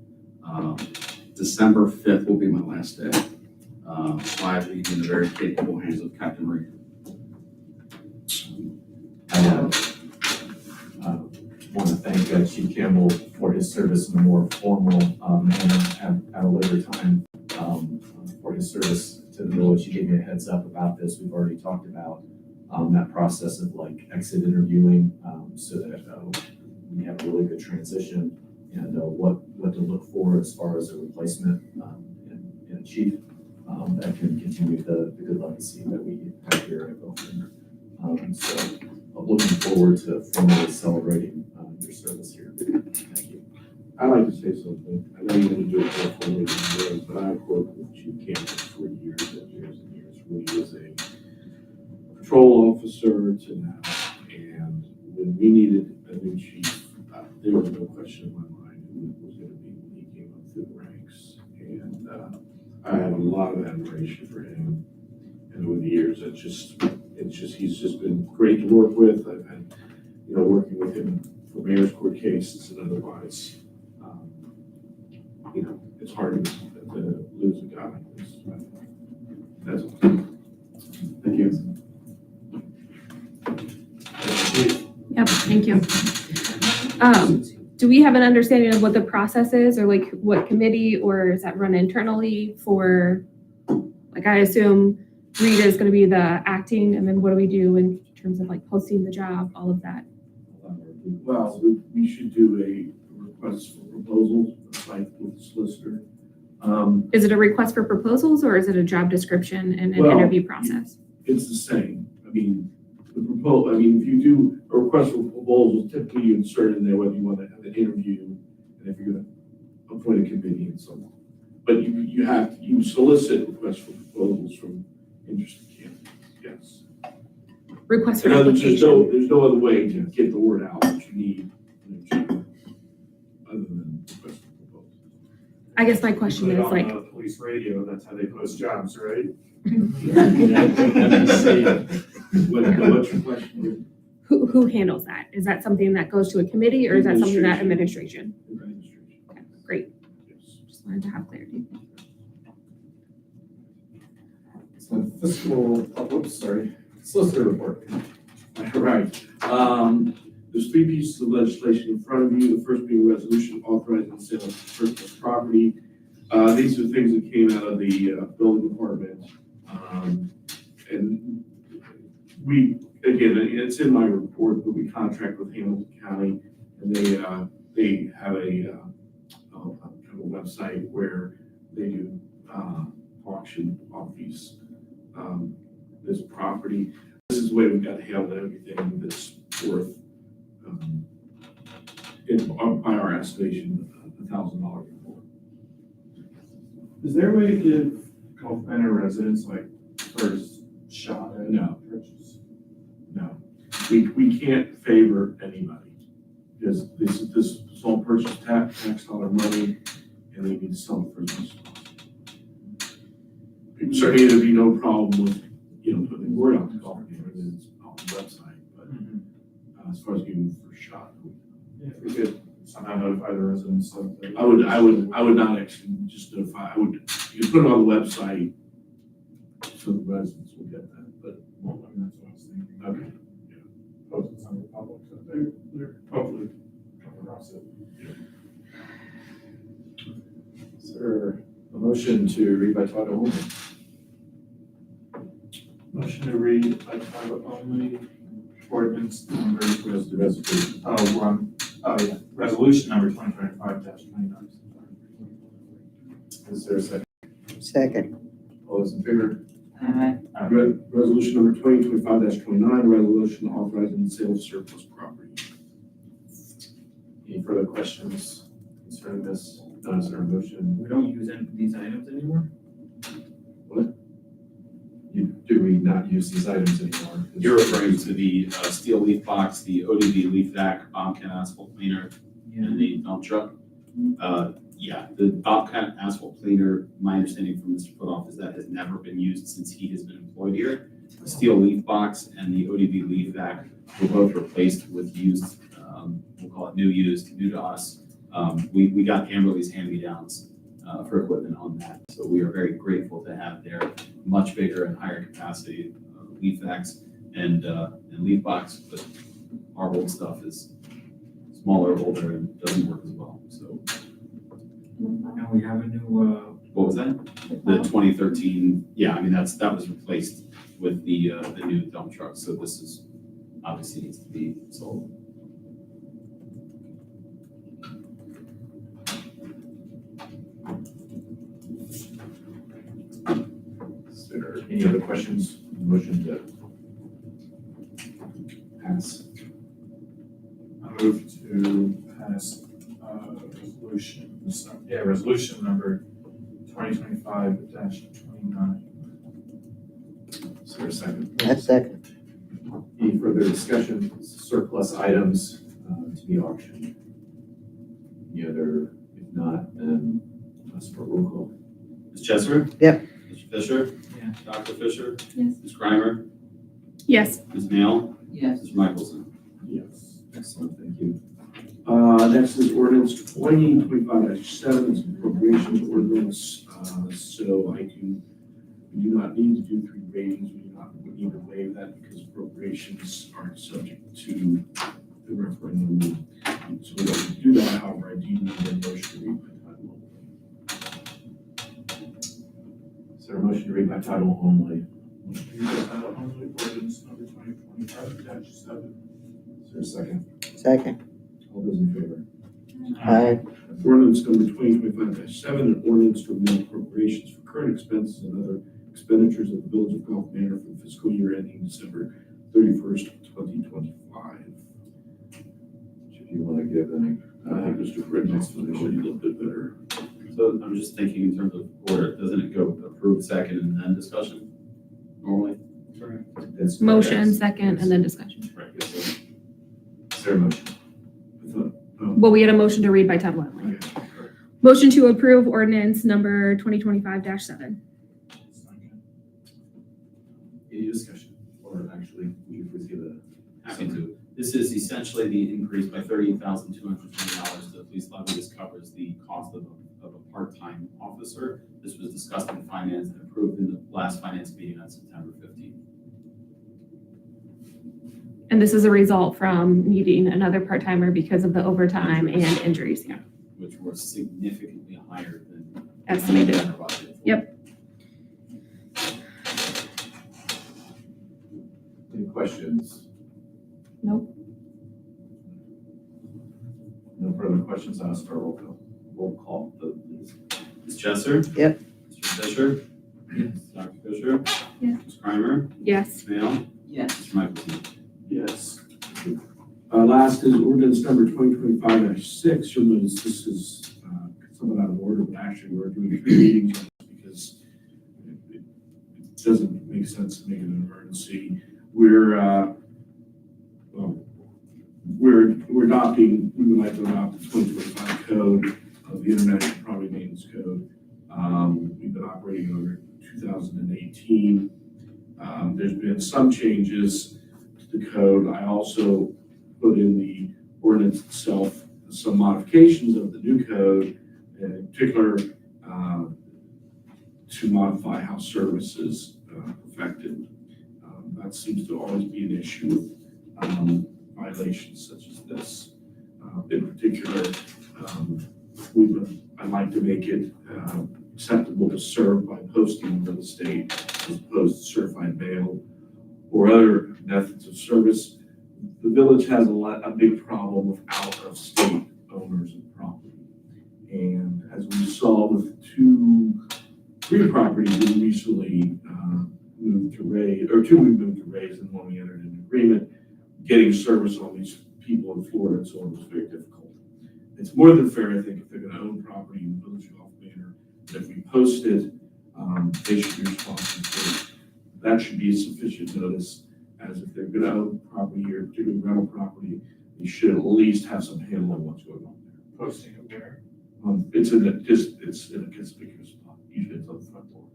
December 5th will be my last day. So I leave in the very capable hands of Captain Reed. I want to thank Chief Campbell for his service in a more formal manner at a later time, for his service to the village. You gave me a heads up about this. We've already talked about that process of like exit interviewing, so that we have a really good transition and what to look for as far as a replacement and a chief that can continue the good legacy that we have here at Belford. So I'm looking forward to formally celebrating your service here. Thank you. I'd like to say something. I know you're gonna do it more formally than yours, but I've worked with Chief Campbell for years and years and years. When he was a patrol officer to now, and when we needed a new chief, there was no question in my mind who it was gonna be when he came up through the ranks. And I have a lot of admiration for him. And over the years, he's just been great to work with. I've had, working with him for mayor's court cases and otherwise. It's hard to lose a guy like this. That's all. Thank you. Yep, thank you. Do we have an understanding of what the process is, or like what committee, or is that run internally for, like, I assume Rita is gonna be the acting, and then what do we do in terms of like posting the job, all of that? Well, we should do a request for proposals, like with the solicitor. Is it a request for proposals, or is it a job description and an Well, interview process? It's the same. If you do a request for proposals, typically you insert in there whether you want to have an interview and if you're going to appoint a committee and so on. But you solicit requests for proposals from interested candidates, yes. Request for In other words, application. there's no other way to get the word out that you need other than request for proposals. I guess my question Put it is on like, the police radio, that's how they post jobs, right? What's your question? who handles that? Is that something that goes to a committee, or is that something that Administration. administration? Administration. Great, Yes. just wanted to have clarity. So solicitor report. Right. There's three pieces of legislation in front of you. The first being a resolution authorizing the sale of surplus property. These are things that came out of the building department. And it's in my report, but we contract with Hamilton County, and they have a website where they do auction off this property. This is the way we've got to handle everything that's worth, by our estimation, $1,000 or more. Is there a way to give Gulf Bend residents like first shot at No. purchase? No, we can't favor anybody, because this is all purchase tax dollar money, and they need to sell it for as much as possible. Certainly, there'd be no problem with, putting the word out to golf it's on the website, but as far as giving the first shot, Yeah, if we could somehow notify the residents of the. I would not actually just notify, you could put it on the website, so the residents will get that, but, Well, I mean, that's what I was thinking. okay. Post it on the public, so they're hopefully come across it. Is there a motion to read by title only? Motion to read by title only, ordinance number, Resolution. resolution number 2025-29. Is there a second? Second. All those in favor? Resolution number 2025-29, resolution authorizing the sale of surplus property. Any further questions concerning this? None, is there a motion? We don't use any of these items anymore? Do we not use these items anymore? You're referring to the steel leaf box, the ODB leaf vac, Bobcat asphalt cleaner, and the dump truck. Yeah, the Bobcat asphalt cleaner, my understanding from Mr. Putoff is that has never been used since he has been employed here. steel leaf box and the ODB leaf vac were both replaced with used, we'll call it new to us. We got Amberley's hand-me-downs for equipment on that. So we are very grateful to have their much bigger and higher capacity leaf vacs and leaf box, but our old stuff is smaller, older, and doesn't work as well. So And we have a new, what was that? The 2013, yeah, I mean, that was replaced with the new dump truck. So this is obviously needs to be sold. Is there any other questions? Motion to pass. I move to pass, resolution number 2025-29. Is there a second? That's second. Any further discussion, surplus items to be auctioned? Any other, if not, then ask for a roll call. Ms. Chesser? Yep. Mr. Fisher? Yeah. Dr. Fisher? Yes. Ms. Grimer? Yes. Ms. Nail? Yes. Mr. Michelson? Yes. Excellent, thank you. Next is ordinance 2025-7, it's appropriations ordinance. So we do not need to do three readings. We need to waive that because appropriations aren't subject to the referendum. So we don't do that, however, I do need a motion to read by title only. Is there a motion to read by title only? Ordinance number 2025-7. Is there a second? Second. All those in favor? Aye. Ordinance number 2025-7, an ordinance to amend appropriations for current expenses and other expenditures of the Village of Gulf Manor for the fiscal year ending December 31st, 2025. If you want to give any, I think Mr. Fred's explanation a little bit better. So I'm just thinking in terms of order, doesn't it go approve second and then discussion normally? that's. Motion, second, and then discussion. Right. Is there a motion? I thought, Well, we had a motion to read by title only. okay. Motion to approve ordinance number 2025-7. Any discussion? Or actually, would you please give a? Happy to. This is essentially the increase by $38,220 to the police levy. This covers the cost of a part-time officer. This was discussed in finance and approved in the last finance meeting on September 15th. And this is a result from needing another part-timer because of the overtime and injuries. Yeah. Which were significantly higher than Estimated. our budget. Yep. Any questions? Nope. No further questions, I'll ask for a roll call vote, please. Ms. Chesser? Yep. Mr. Fisher? Yes. Dr. Fisher? Yes. Ms. Grimer? Yes. Ms. Nail? Yes. Mr. Michelson? Yes. Last is ordinance number 2025-6. You'll notice this is somewhat out of order, but actually we're doing three readings on this because it doesn't make sense to make it an emergency. We're adopting, we would like to adopt the 2025 code of the International Property Maintenance Code. We've been operating under 2018. There's been some changes to the code. I also put in the ordinance itself some modifications of the new code, in particular to modify how services perfected. That seems to always be an issue with violations such as this. In particular, I'd like to make it acceptable to serve by posting in real estate as opposed to certified mail or other methods of service. The village has a big problem with out-of-state owners of property. And as we saw with three properties we recently moved to raise, or two we moved to raise and one we entered an agreement, getting service on these people in Florida and so on was very difficult. It's more than fair, I think, if they're gonna own property in the Village of Gulf Manor, that if we post it, they should be responsible for it. That should be sufficient notice, as if they're gonna own property here, particularly rental property, they should at least have some handle on what's going on there. Posting it where? It's in a conspicuous spot, usually it's on the front door.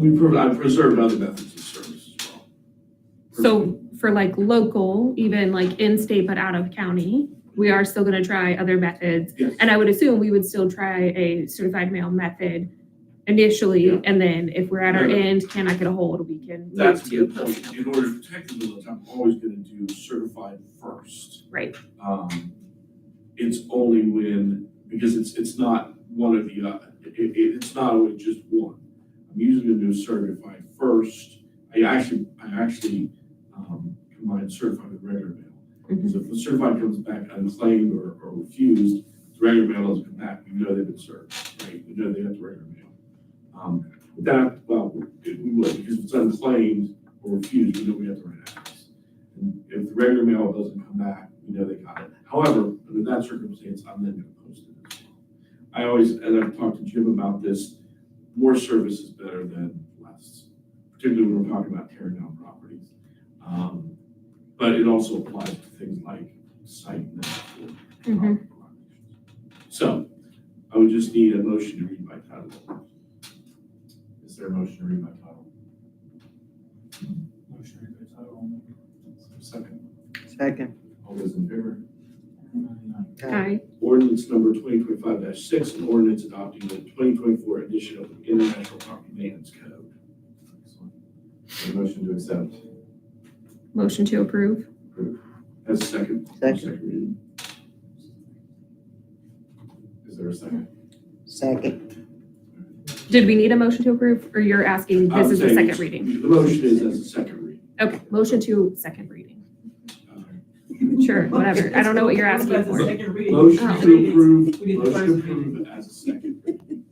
I've preserved other methods of service as well. So for like local, even like in-state but out of county, we are still gonna try other methods. Yes. And I would assume we would still try a certified mail method initially, Yeah. and then if we're at our Yeah. end, cannot get a hold, we can move That's a to good post. point. In order to protect the village, I'm always gonna do certified first. Right. It's only when, because it's not one or the other. It's not always just one. I'm usually gonna do certified first. I actually combine certified with regular mail. So if the certified comes back unclaimed or refused, the regular mail doesn't come back, we know they've been served, right? We know they got the regular mail. We would, because if it's unclaimed or refused, we know we have the right address. And if the regular mail doesn't come back, we know they got it. However, under that circumstance, I'm then gonna post it as well. I always, and I've talked to Jim about this, more service is better than less, particularly when we're talking about tearing down properties. But it also applies to things like site and So I would just need a motion to read by title only. Is there a motion to read by title? Motion to read by title only. Is there a second? Second. All those in favor? Aye. Ordinance number 2025-6, an ordinance adopting the 2024 edition of the International Property Maintenance Code. Excellent. Is there a motion to accept? Motion to approve. As a second. Second. Reading. Is there a second? Second. Did we need a motion to approve, or you're asking I'm this is the saying second it's- reading? The motion is as a second reading. Okay, motion to second reading. Uh, Sure, whatever. I don't know what you're asking That's a for. second reading. Motion Oh. to approve, We did the motion to first reading. approve as a second reading.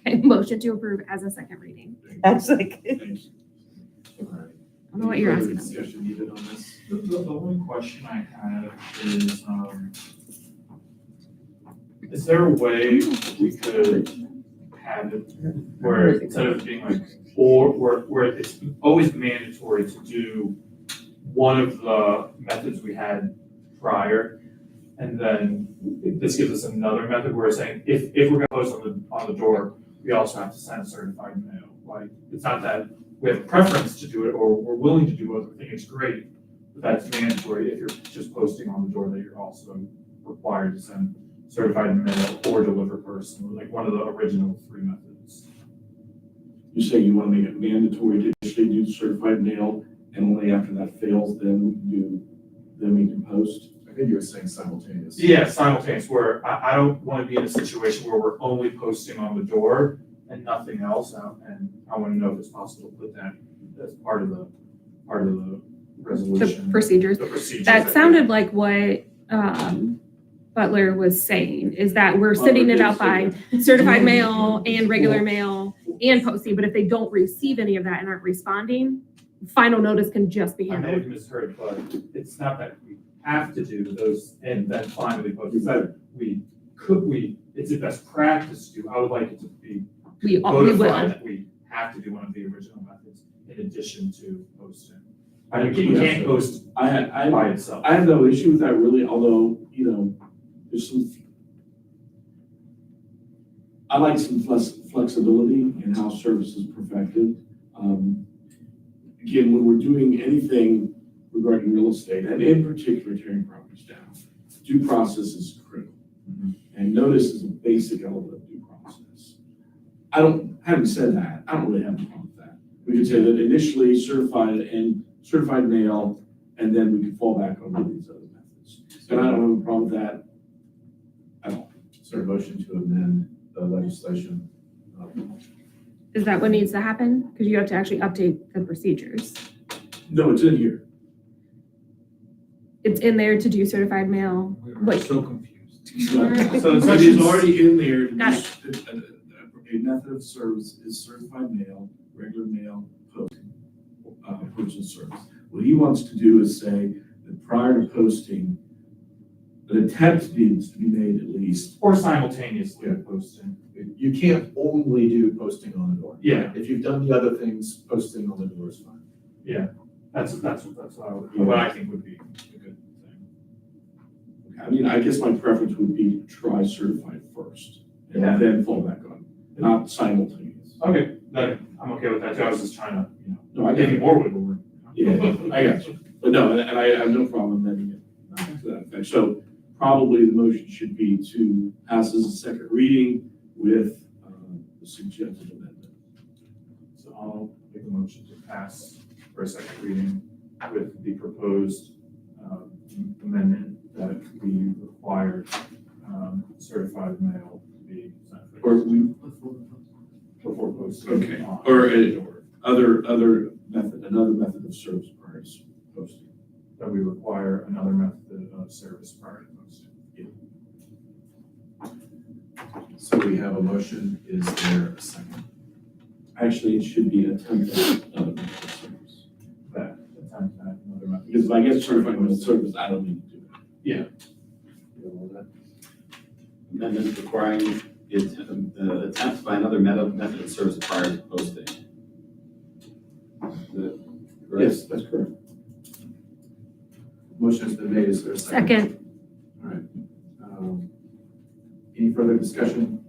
Okay, motion to approve as a second reading. That's like, Thank you. All right. I don't know what you're Any further asking. discussion needed on this? The only question I have is there a way we could have it where instead of being like, or where it's always mandatory to do one of the methods we had prior, and then this gives us another method where it's saying, if we're gonna post on the door, we also have to send certified mail. Like, it's not that we have preference to do it, or we're willing to do both, I think it's great, but that's mandatory if you're just posting on the door that you're also required to send certified mail or deliver person, like one of the original three methods. You say you want to make it mandatory to initially do certified mail, and only after that fails, then we can post. I think you were saying simultaneous. Yeah, simultaneous, where I don't want to be in a situation where we're only posting on the door and nothing else out, and I want to know if it's possible to put that as part of the The resolution. procedures. The procedures. That sounded like what Butler was saying, is that we're sending it out by certified mail and regular mail and posting, but if they don't receive any of that and aren't responding, final notice can just be I may handled. have misheard, but it's not that we have to do those and then finally post. It's that it's a best practice to do. I would like it to be We codified will. that we have to do one of the original methods in addition to posting. I mean, you can't post I by itself. I have no issue with that really, although, there's I like some flexibility in how service is perfected. Again, when we're doing anything regarding real estate, and in particular tearing properties down, due process is critical. And notice is a basic element of due process. Having said that, I don't really have a problem with that. We could say that initially certified mail, and then we could fall back on one of these other methods. And I don't have a problem with that at all. Is there a motion to amend the legislation? Is that what needs to happen? Because you have to actually update the procedures. No, it's in here. It's in there to do certified mail. We're Wait. so confused. So It it's is already in there. Got it. A method of service is certified mail, regular mail, postal service. What he wants to do is say that prior to posting, an attempt needs to be made at least. or simultaneously posting. You can't only do posting on the door. Yeah. If you've done the other things, posting on the door is fine. That's what I think would be a good thing. I mean, I guess my preference would be to try certified first, Yeah. and then fall back on, not simultaneous. Okay, then I'm okay with that, too. I was just trying to, No, I give get you it. more wiggle room. Yeah, I got you. But no, and I have no problem amending it to that effect. So probably the motion should be to pass as a second reading with the suggested amendment. So I'll make a motion to pass for a second reading with the proposed amendment that we require certified mail to be sent. Or we, Before posting. Okay. on Or the a- door. another method of service prior to posting. That we require another method of service prior to posting. So we have a motion, is there a second? Actually, it should be attempted method of service. That attempt at another method. Because if I get certified mail service, I don't need to do it. Yeah. Amendment requiring the attempt by another method of service prior to posting. Is that correct? Yes, that's correct. Motion has been made, is there a second? Second. All right. Any further discussion?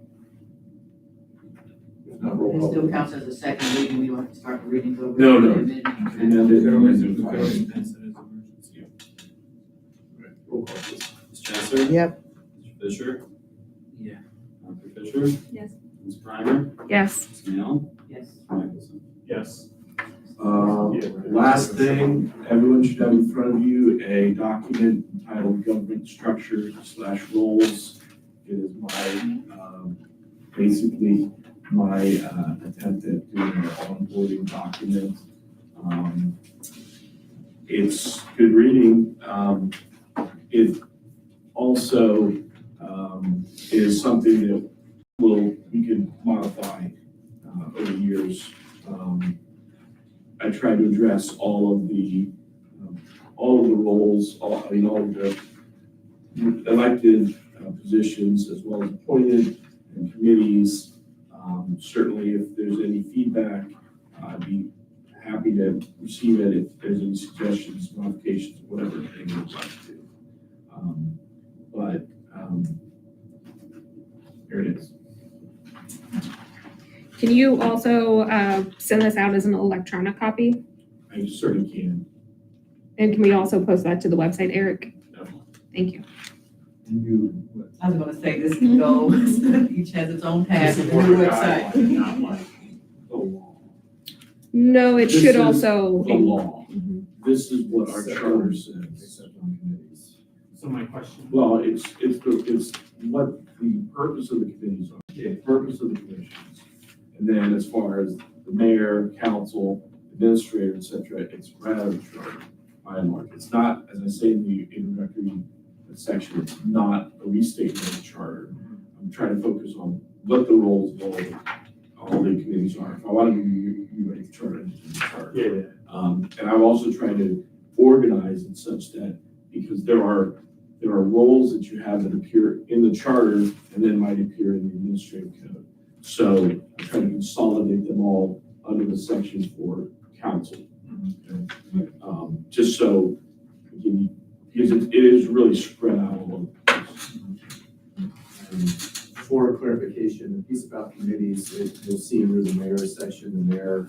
If not, roll It call. still counts as a second reading, we don't have to start the readings over. No, no. And then- And then We could always it- do it. Roll call, please. Ms. Chasser? Yep. Mr. Fisher? Yeah. Dr. Fisher? Yes. Ms. Primer? Yes. Ms. Nail? Yes. Mr. Michelson? Yes. Last thing, everyone should have in front of you a document entitled Government Structure / Roles. It is my, basically my attempt at doing an onboarding document. It's good reading. It also is something that we can modify over years. I try to address all of the roles, all of the elected positions as well as appointed and committees. Certainly, if there's any feedback, I'd be happy to receive it if there's any suggestions, modifications, whatever they would like to do. Here it is. Can you also send this out as an electronic copy? I certainly can. And can we also post that to the website, Eric? Thank you. And you, what? I was gonna say, this can go, each has its own tab This on is the more of a website. guideline, not like The law. No, it This should is also. The law. Mhm. This is what our charter says. Except on committees. So my question. Well, it's what the purpose of the committees are, the purpose of the commissions. And then as far as the mayor, council, administrator, et cetera, it's right out of the charter by and large. It's not, as I say in the introductory section, it's not a restatement of the charter. I'm trying to focus on what the roles of all the committees are. If I want to rewrite the charter, I just do the charter. Yeah. And I'm also trying to organize it such that, because there are roles that you have that appear in the charter and then might appear in the administrative code. So I'm trying to consolidate them all under the section for council. Okay? Just so, again, because it is really spread out a little. For clarification, the piece about committees, you'll see under the mayor's section, the mayor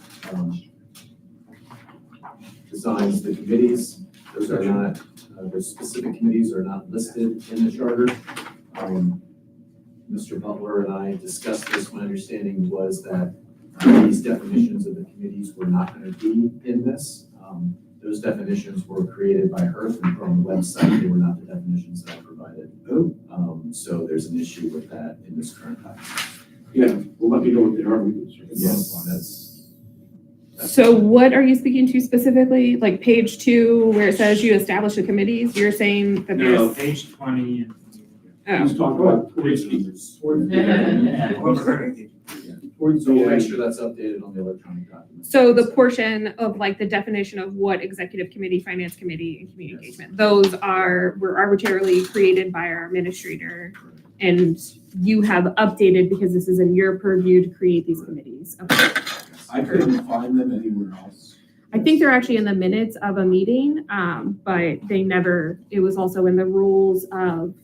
designs the committees. Those are not, the specific committees are not listed in the charter. Mr. Butler and I discussed this. My understanding was that these definitions of the committees were not going to be in this. Those definitions were created by Hearth and put on the website. They were not the definitions that I provided. So there's an issue with that in this current document. Yeah, well, let me know what they are. We can certainly Yes, modify that. that's. So what are you speaking to specifically? Like page 2, where it says you establish the committees? You're saying that No. there's. Page 20 and. Oh. Let's talk about Page numbers. So we'll make sure that's updated on the electronic document. So the portion of like the definition of what executive committee, finance committee, and community engagement, those were arbitrarily created by our administrator. And you have updated because this is in your purview to create these committees. Okay. I couldn't find them anywhere else. I think they're actually in the minutes of a meeting, but it was also in the rules of,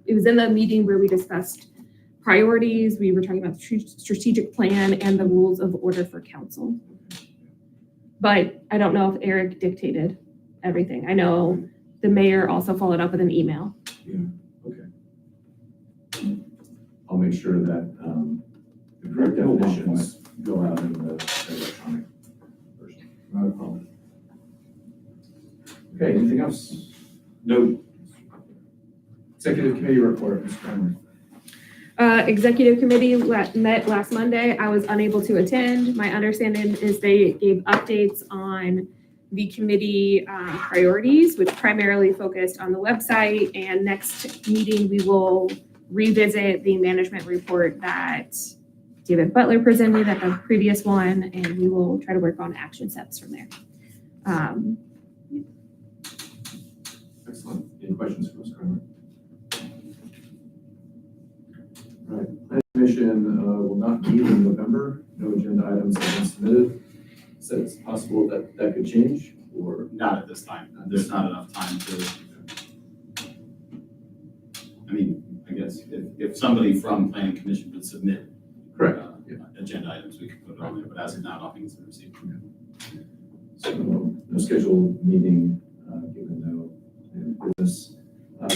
it was in the meeting where we discussed priorities, we were talking about the strategic plan and the rules of order for council. But I don't know if Eric dictated everything. I know the mayor also followed up with an email. I'll make sure that, the correct definitions go out in the electronic version. Not a problem. Okay, anything else? No. Executive committee report, Ms. Kramer. Executive committee met last Monday. I was unable to attend. My understanding is they gave updates on the committee priorities, which primarily focused on the website. And next meeting, we will revisit the management report that David Butler presented at the previous one, and we will try to work on action steps from there. Excellent. Any questions for Ms. Kramer? All right, planning commission will not meet in November. No agenda items have been submitted. So it's possible that that could change, or Not at this time. There's not enough time to. I mean, I guess if somebody from planning commission would submit. correct. Agenda items, we could put it on there, but as of now, nothing's been received. So no scheduled meeting, given no business.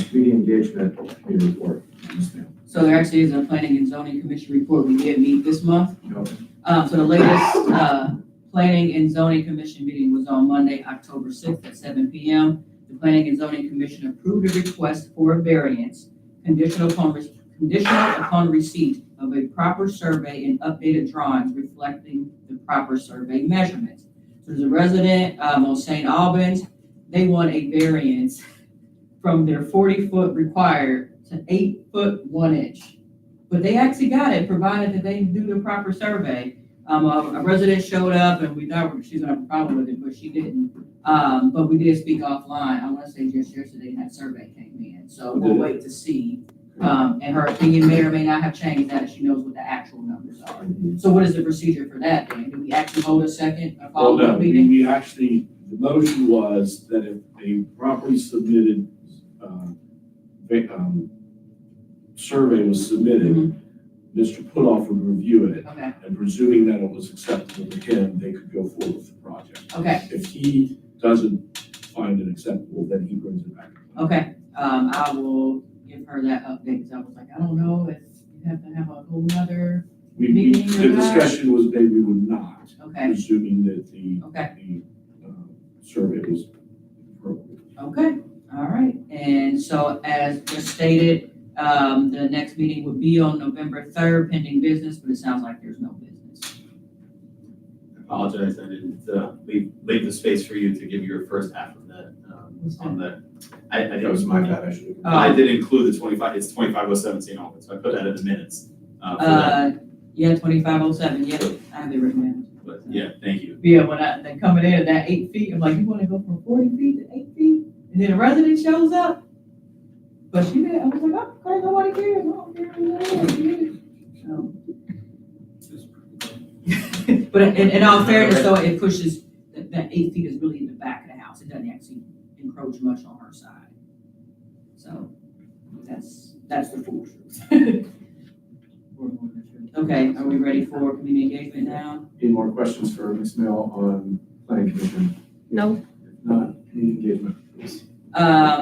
Community engagement, community report, Ms. Mayo. So there actually is a planning and zoning commission report. We did meet this month. Okay. So the latest, planning and zoning commission meeting was on Monday, October 6th at 7 p.m. The planning and zoning commission approved a request for a variance conditional upon receipt of a proper survey and updated drawings reflecting the proper survey measurements. So there's a resident, on St. Albans, they want a variance from their 40-foot required to 8 foot 1 inch. But they actually got it, provided that they do the proper survey. A resident showed up and we thought she was gonna have a problem with it, but she didn't. But we did speak offline, I wanna say just yesterday, and that survey came in, so we'll wait to see. And her opinion may or may not have changed, that she knows what the actual numbers are. So what is the procedure for that, Dan? Do we actually hold a second, a Well, no, follow-up meeting? we actually, the motion was that if a properly submitted, survey was submitted, Mr. Putoff would review it, Okay, and presuming that it was acceptable to him, they could go forward with the project. okay, If he doesn't find it acceptable, then he brings it back. okay. I will give her that update, because I was like, I don't know if you have to have a whole nother, Meeting The or not? discussion was maybe we would not, okay, presuming that the okay. survey was appropriate. Okay, all right. And so as just stated, the next meeting would be on November 3rd, pending business, but it sounds like there's no business. I apologize, I didn't leave the space for you to give your first half of that, on that. I That didn't. was my bad, I should have. I did include the 25, it's 2507 St. Albans, so I put that in the minutes. For that. Yeah, 2507, yeah, I have it written down. But yeah, thank you. Yeah, when they coming in at that 8 feet, I'm like, you wanna go from 40 feet to 8 feet? And then a resident shows up. But she did, I was like, oh, okay, nobody cares, I don't care. So. But in all fairness, though, it pushes, that 8 feet is really in the back of the house. It doesn't actually encroach much on her side. So that's the full truth. Okay, are we ready for community engagement now? Any more questions for Ms. Mayo on planning commission? No, If not, community engagement, please.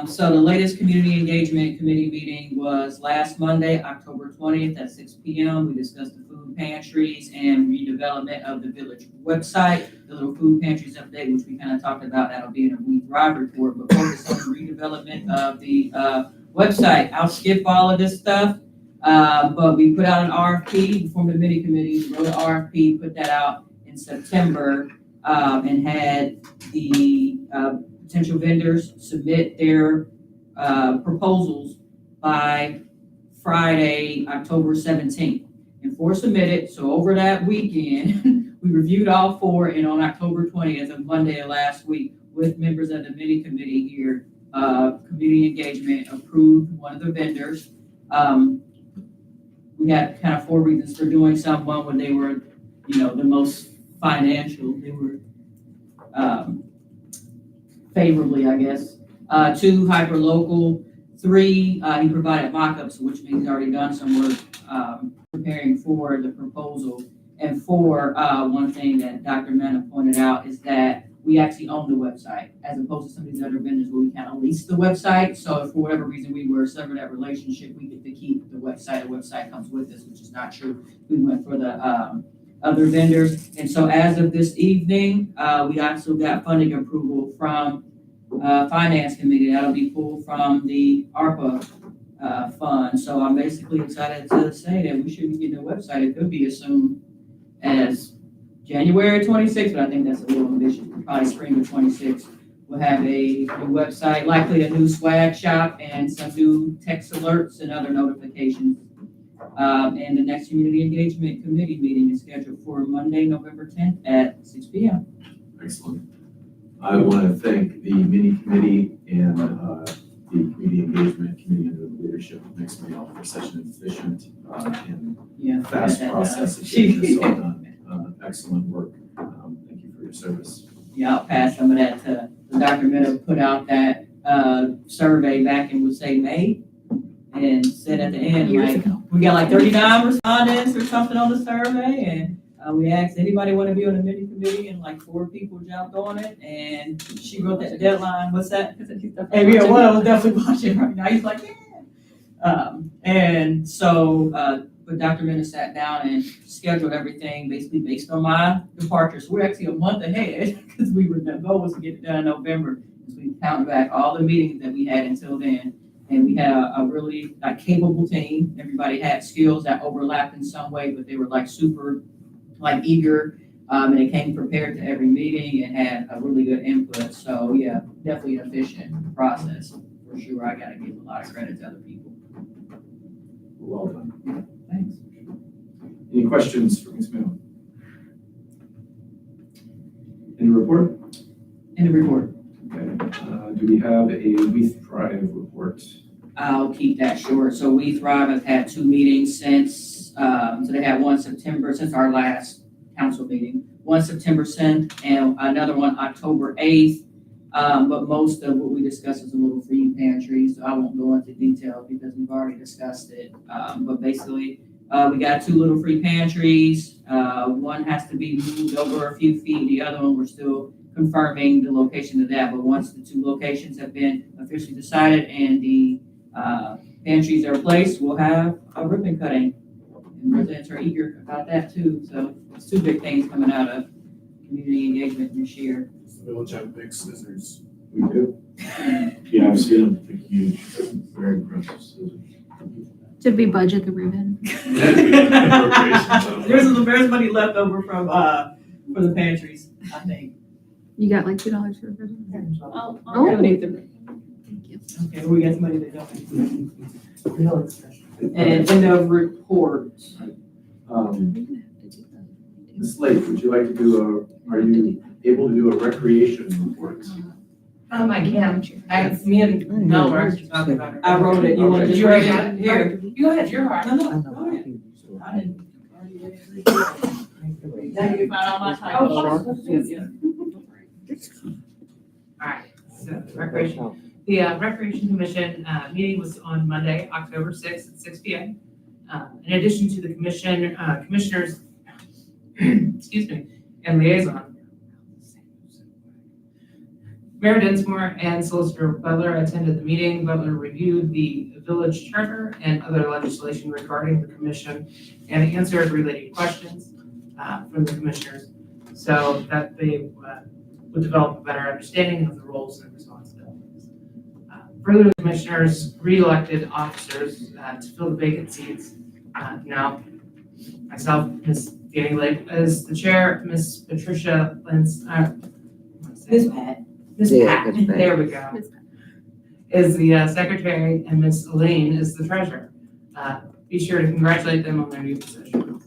So the latest community engagement committee meeting was last Monday, October 20th at 6 p.m. We discussed the food pantries and redevelopment of the village website, the little food pantries update, which we kind of talked about. That'll be in a We Thrive report, but focus on the redevelopment of the website. I'll skip all of this stuff. But we put out an RFP, formed a mini committee, wrote an RFP, put that out in September, and had the potential vendors submit their proposals by Friday, October 17th. And 4 submitted, so over that weekend, we reviewed all 4, and on October 20th, of Monday of last week, with members of the mini committee here, community engagement approved one of the vendors. We had kind of 4 reasons for doing some. One, when they were, the most financial, they were favorably, I guess. 2, hyper local. 3, he provided mock-ups, which means he's already done some work preparing for the proposal. And 4, one thing that Dr. Mena pointed out is that we actually own the website, as opposed to some of these other vendors where we kind of lease the website. So if for whatever reason we were to sever that relationship, we get to keep the website. The website comes with us, which is not true. We went for the other vendors. And so as of this evening, we also got funding approval from Finance Committee. That'll be pulled from the ARPA fund. So I'm basically excited to say that we should be getting a website. It could be as soon as January 26th, but I think that's a little ambitious. Probably spring of 26th. We'll have a new website, likely a new swag shop and some new text alerts and other notifications. And the next Community Engagement Committee meeting is scheduled for Monday, November 10th at 6 p.m. Excellent. I want to thank the mini committee and the community engagement committee under the leadership of Nick Smale for such an efficient and Yeah. fast process of getting this all done. Excellent work. Thank you for your service. Yeah, I'll pass some of that to Dr. Mena. Put out that survey back in, would say May, and said at the end, Years like, ago. we got like 39 respondents or something on the survey, and we asked anybody want to be on the mini committee, and like 4 people jumped on it, and she wrote that deadline. What's that? Hey, yeah, one of them was definitely watching right now. He's like, yeah. And so, but Dr. Mena sat down and scheduled everything basically based on my departure. So we're actually a month ahead because the goal was to get it done in November. So we counted back all the meetings that we had until then. And we had a really capable team. Everybody had skills that overlapped in some way, but they were super eager. And they came prepared to every meeting and had a really good input. So yeah, definitely an efficient process for sure. I gotta give a lot of credit to other people. Well done. Thanks. Any questions for Ms. Smale? Any report? In the report. Okay. Do we have a We Thrive report? I'll keep that short. So We Thrive has had 2 meetings since, so they had one September, since our last council meeting, one September 10th and another one October 8th. But most of what we discussed is a little food pantry, so I won't go into detail because we've already discussed it. But basically, we got 2 little free pantries. One has to be moved over a few feet. The other one, we're still confirming the location of that. But once the 2 locations have been officially decided and the pantries are placed, we'll have a ribbon cutting. And residents are eager about that too. So it's 2 big things coming out of community engagement this year. The village have big scissors. We do. Yeah, I've seen them, they're huge, very impressive scissors. Did we budget the ribbon? There's money left over from, for the pantries, I think. You got like $2 for a ribbon? I'll donate the ribbon. Thank you. Okay, we got somebody that don't. And end of report. Ms. Lake, would you like to do are you able to do a recreation report? I can. Me and Mel were actually talking about it. I wrote it. You want to Did just you read write it? it? Here. You go ahead, you're all right. No, no, go ahead. I didn't. Now you can find all my typos. All right, so the Recreation Commission meeting was on Monday, October 6th at 6 p.m. In addition to the commission, commissioners, excuse me, and liaison, Mayor Dinsmore and Solicitor Butler attended the meeting. Butler reviewed the village charter and other legislation regarding the commission and answered related questions from the commissioners so that they would develop a better understanding of the roles and responsibilities. Further, the commissioners re-elected officers to fill the vacant seats. Now, myself, Ms. Danny Lake as the chair, Ms. Patricia Lentz, Ms. Pat. Ms. Yeah, Pat, Ms. Pat. there we go, Ms. Pat. is the secretary, and Ms. Elaine is the treasurer. Be sure to congratulate them on their new position.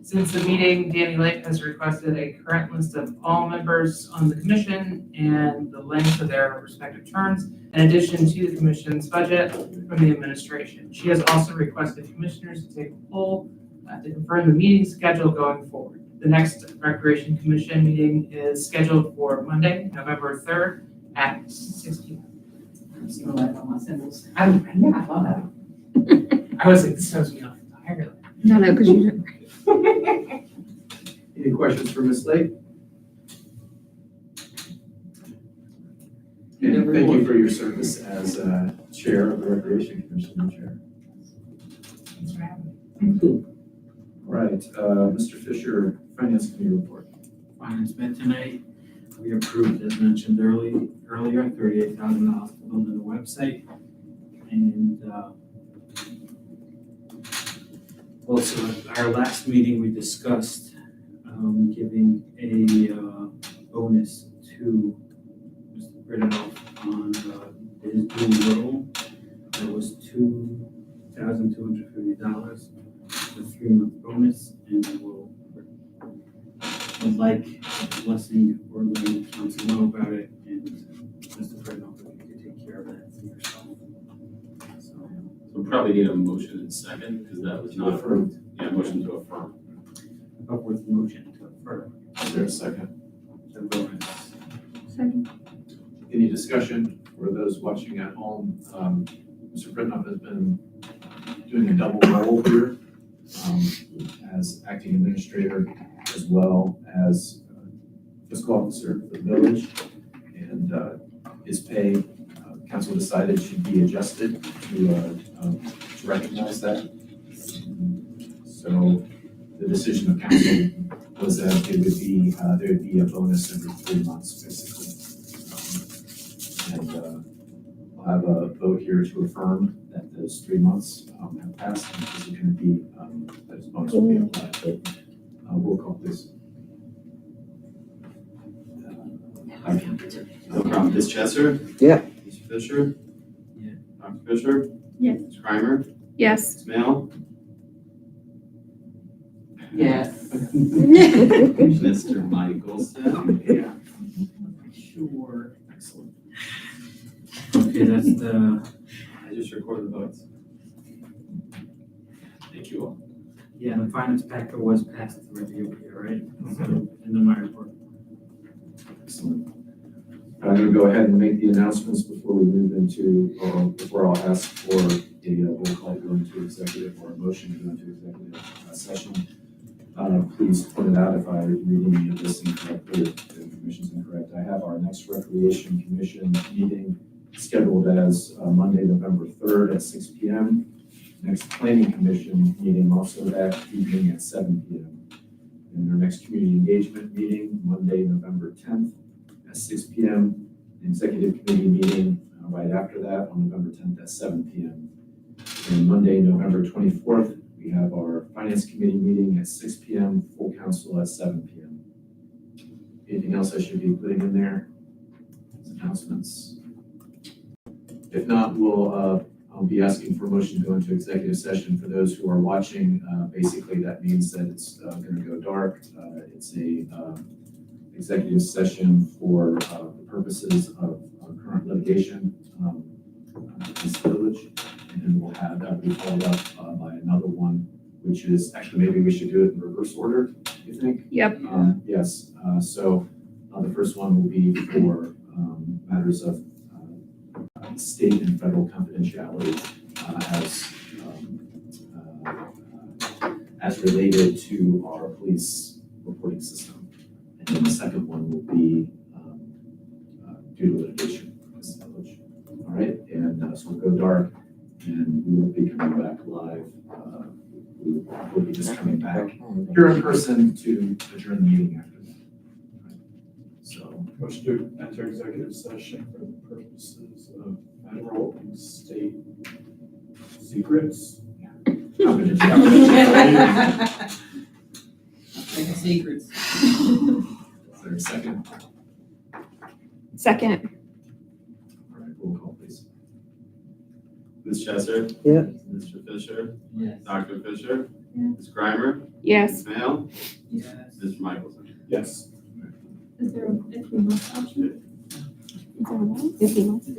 Since the meeting, Danny Lake has requested a current list of all members on the commission and the length of their respective terms, in addition to the commission's budget from the administration. She has also requested commissioners to take a poll to confirm the meeting schedule going forward. The next Recreation Commission meeting is scheduled for Monday, November 3rd at 6 p.m. I'm still like on my symbols. I love that. I was like, this throws me off entirely. No, because you Any questions for Ms. Lake? And thank you for your service as Chair of the Recreation Commission, Chair. Thanks for having me. All right, Mr. Fisher, Finance Committee report. Finance met tonight. We approved, as mentioned earlier, $38,000 to build a new website. And also at our last meeting, we discussed giving a bonus to Mr. Brittenell on his dual role. That was $2,250, a 3-month bonus, and I would like a blessing or letting the council know about it, and Mr. Brittenell, if you could take care of that for yourself. So, So we probably need a motion and second, because that was not, Affirmed. yeah, motion to affirm. upward motion to affirm Is there a second? the bonus. Second. Any discussion for those watching at home? Mr. Britnoff has been doing a double role here as acting administrator as well as fiscal officer for the village. And his pay, council decided should be adjusted to recognize that. So the decision of council was that there would be a bonus every 3 months, basically. And we'll have a vote here to affirm that those 3 months have passed, and this is going to be, that his bonus will be applied. Roll call, please. No problem. Ms. Chesser? Yeah. Mr. Fisher? Yeah. Dr. Fisher? Yes. Ms. Grimer? Yes. Ms. Mail? Yes. Mr. Michelson? Yeah. Sure. Excellent. Okay, that's the, I just recorded the votes. Thank you all. yeah, the finance packet was passed review here, right? So, in the my report. Excellent. I'm going to go ahead and make the announcements before we move into, or before I'll ask for a roll call to go into executive or a motion to go into executive session. Please point it out if I read any of this incorrectly, if the information's incorrect. I have our next Recreation Commission meeting scheduled as Monday, November 3rd at 6 p.m. Next Planning Commission meeting also that evening at 7 p.m. And our next Community Engagement meeting, Monday, November 10th at 6 p.m. The Executive Committee meeting right after that on November 10th at 7 p.m. And Monday, November 24th, we have our Finance Committee meeting at 6 p.m., full council at 7 p.m. Anything else I should be putting in there? Announcements? If not, I'll be asking for a motion to go into executive session. For those who are watching, basically that means that it's going to go dark. It's a executive session for the purposes of current litigation in this village. And then we'll have that be followed up by another one, which is, actually, maybe we should do it in reverse order, you think? Yep. Yes, so the first one will be for matters of state and federal confidentiality as related to our police reporting system. And then the second one will be due to litigation in this village. All right, and so we'll go dark and we won't be coming back live. We'll be just coming back here in person to adjourn the meeting after that. All right. So, Motion to enter executive session for the purposes of federal and state secrets. Making secrets. Is there a second? Second. All right, roll call, please. Ms. Chesser? Yeah. Mr. Fisher? Yes. Dr. Fisher? Yeah. Ms. Grimer? Yes. Ms. Mail? Yes. Mr. Michelson? Yes. Is there a if we must option? Is there a what? If you want to.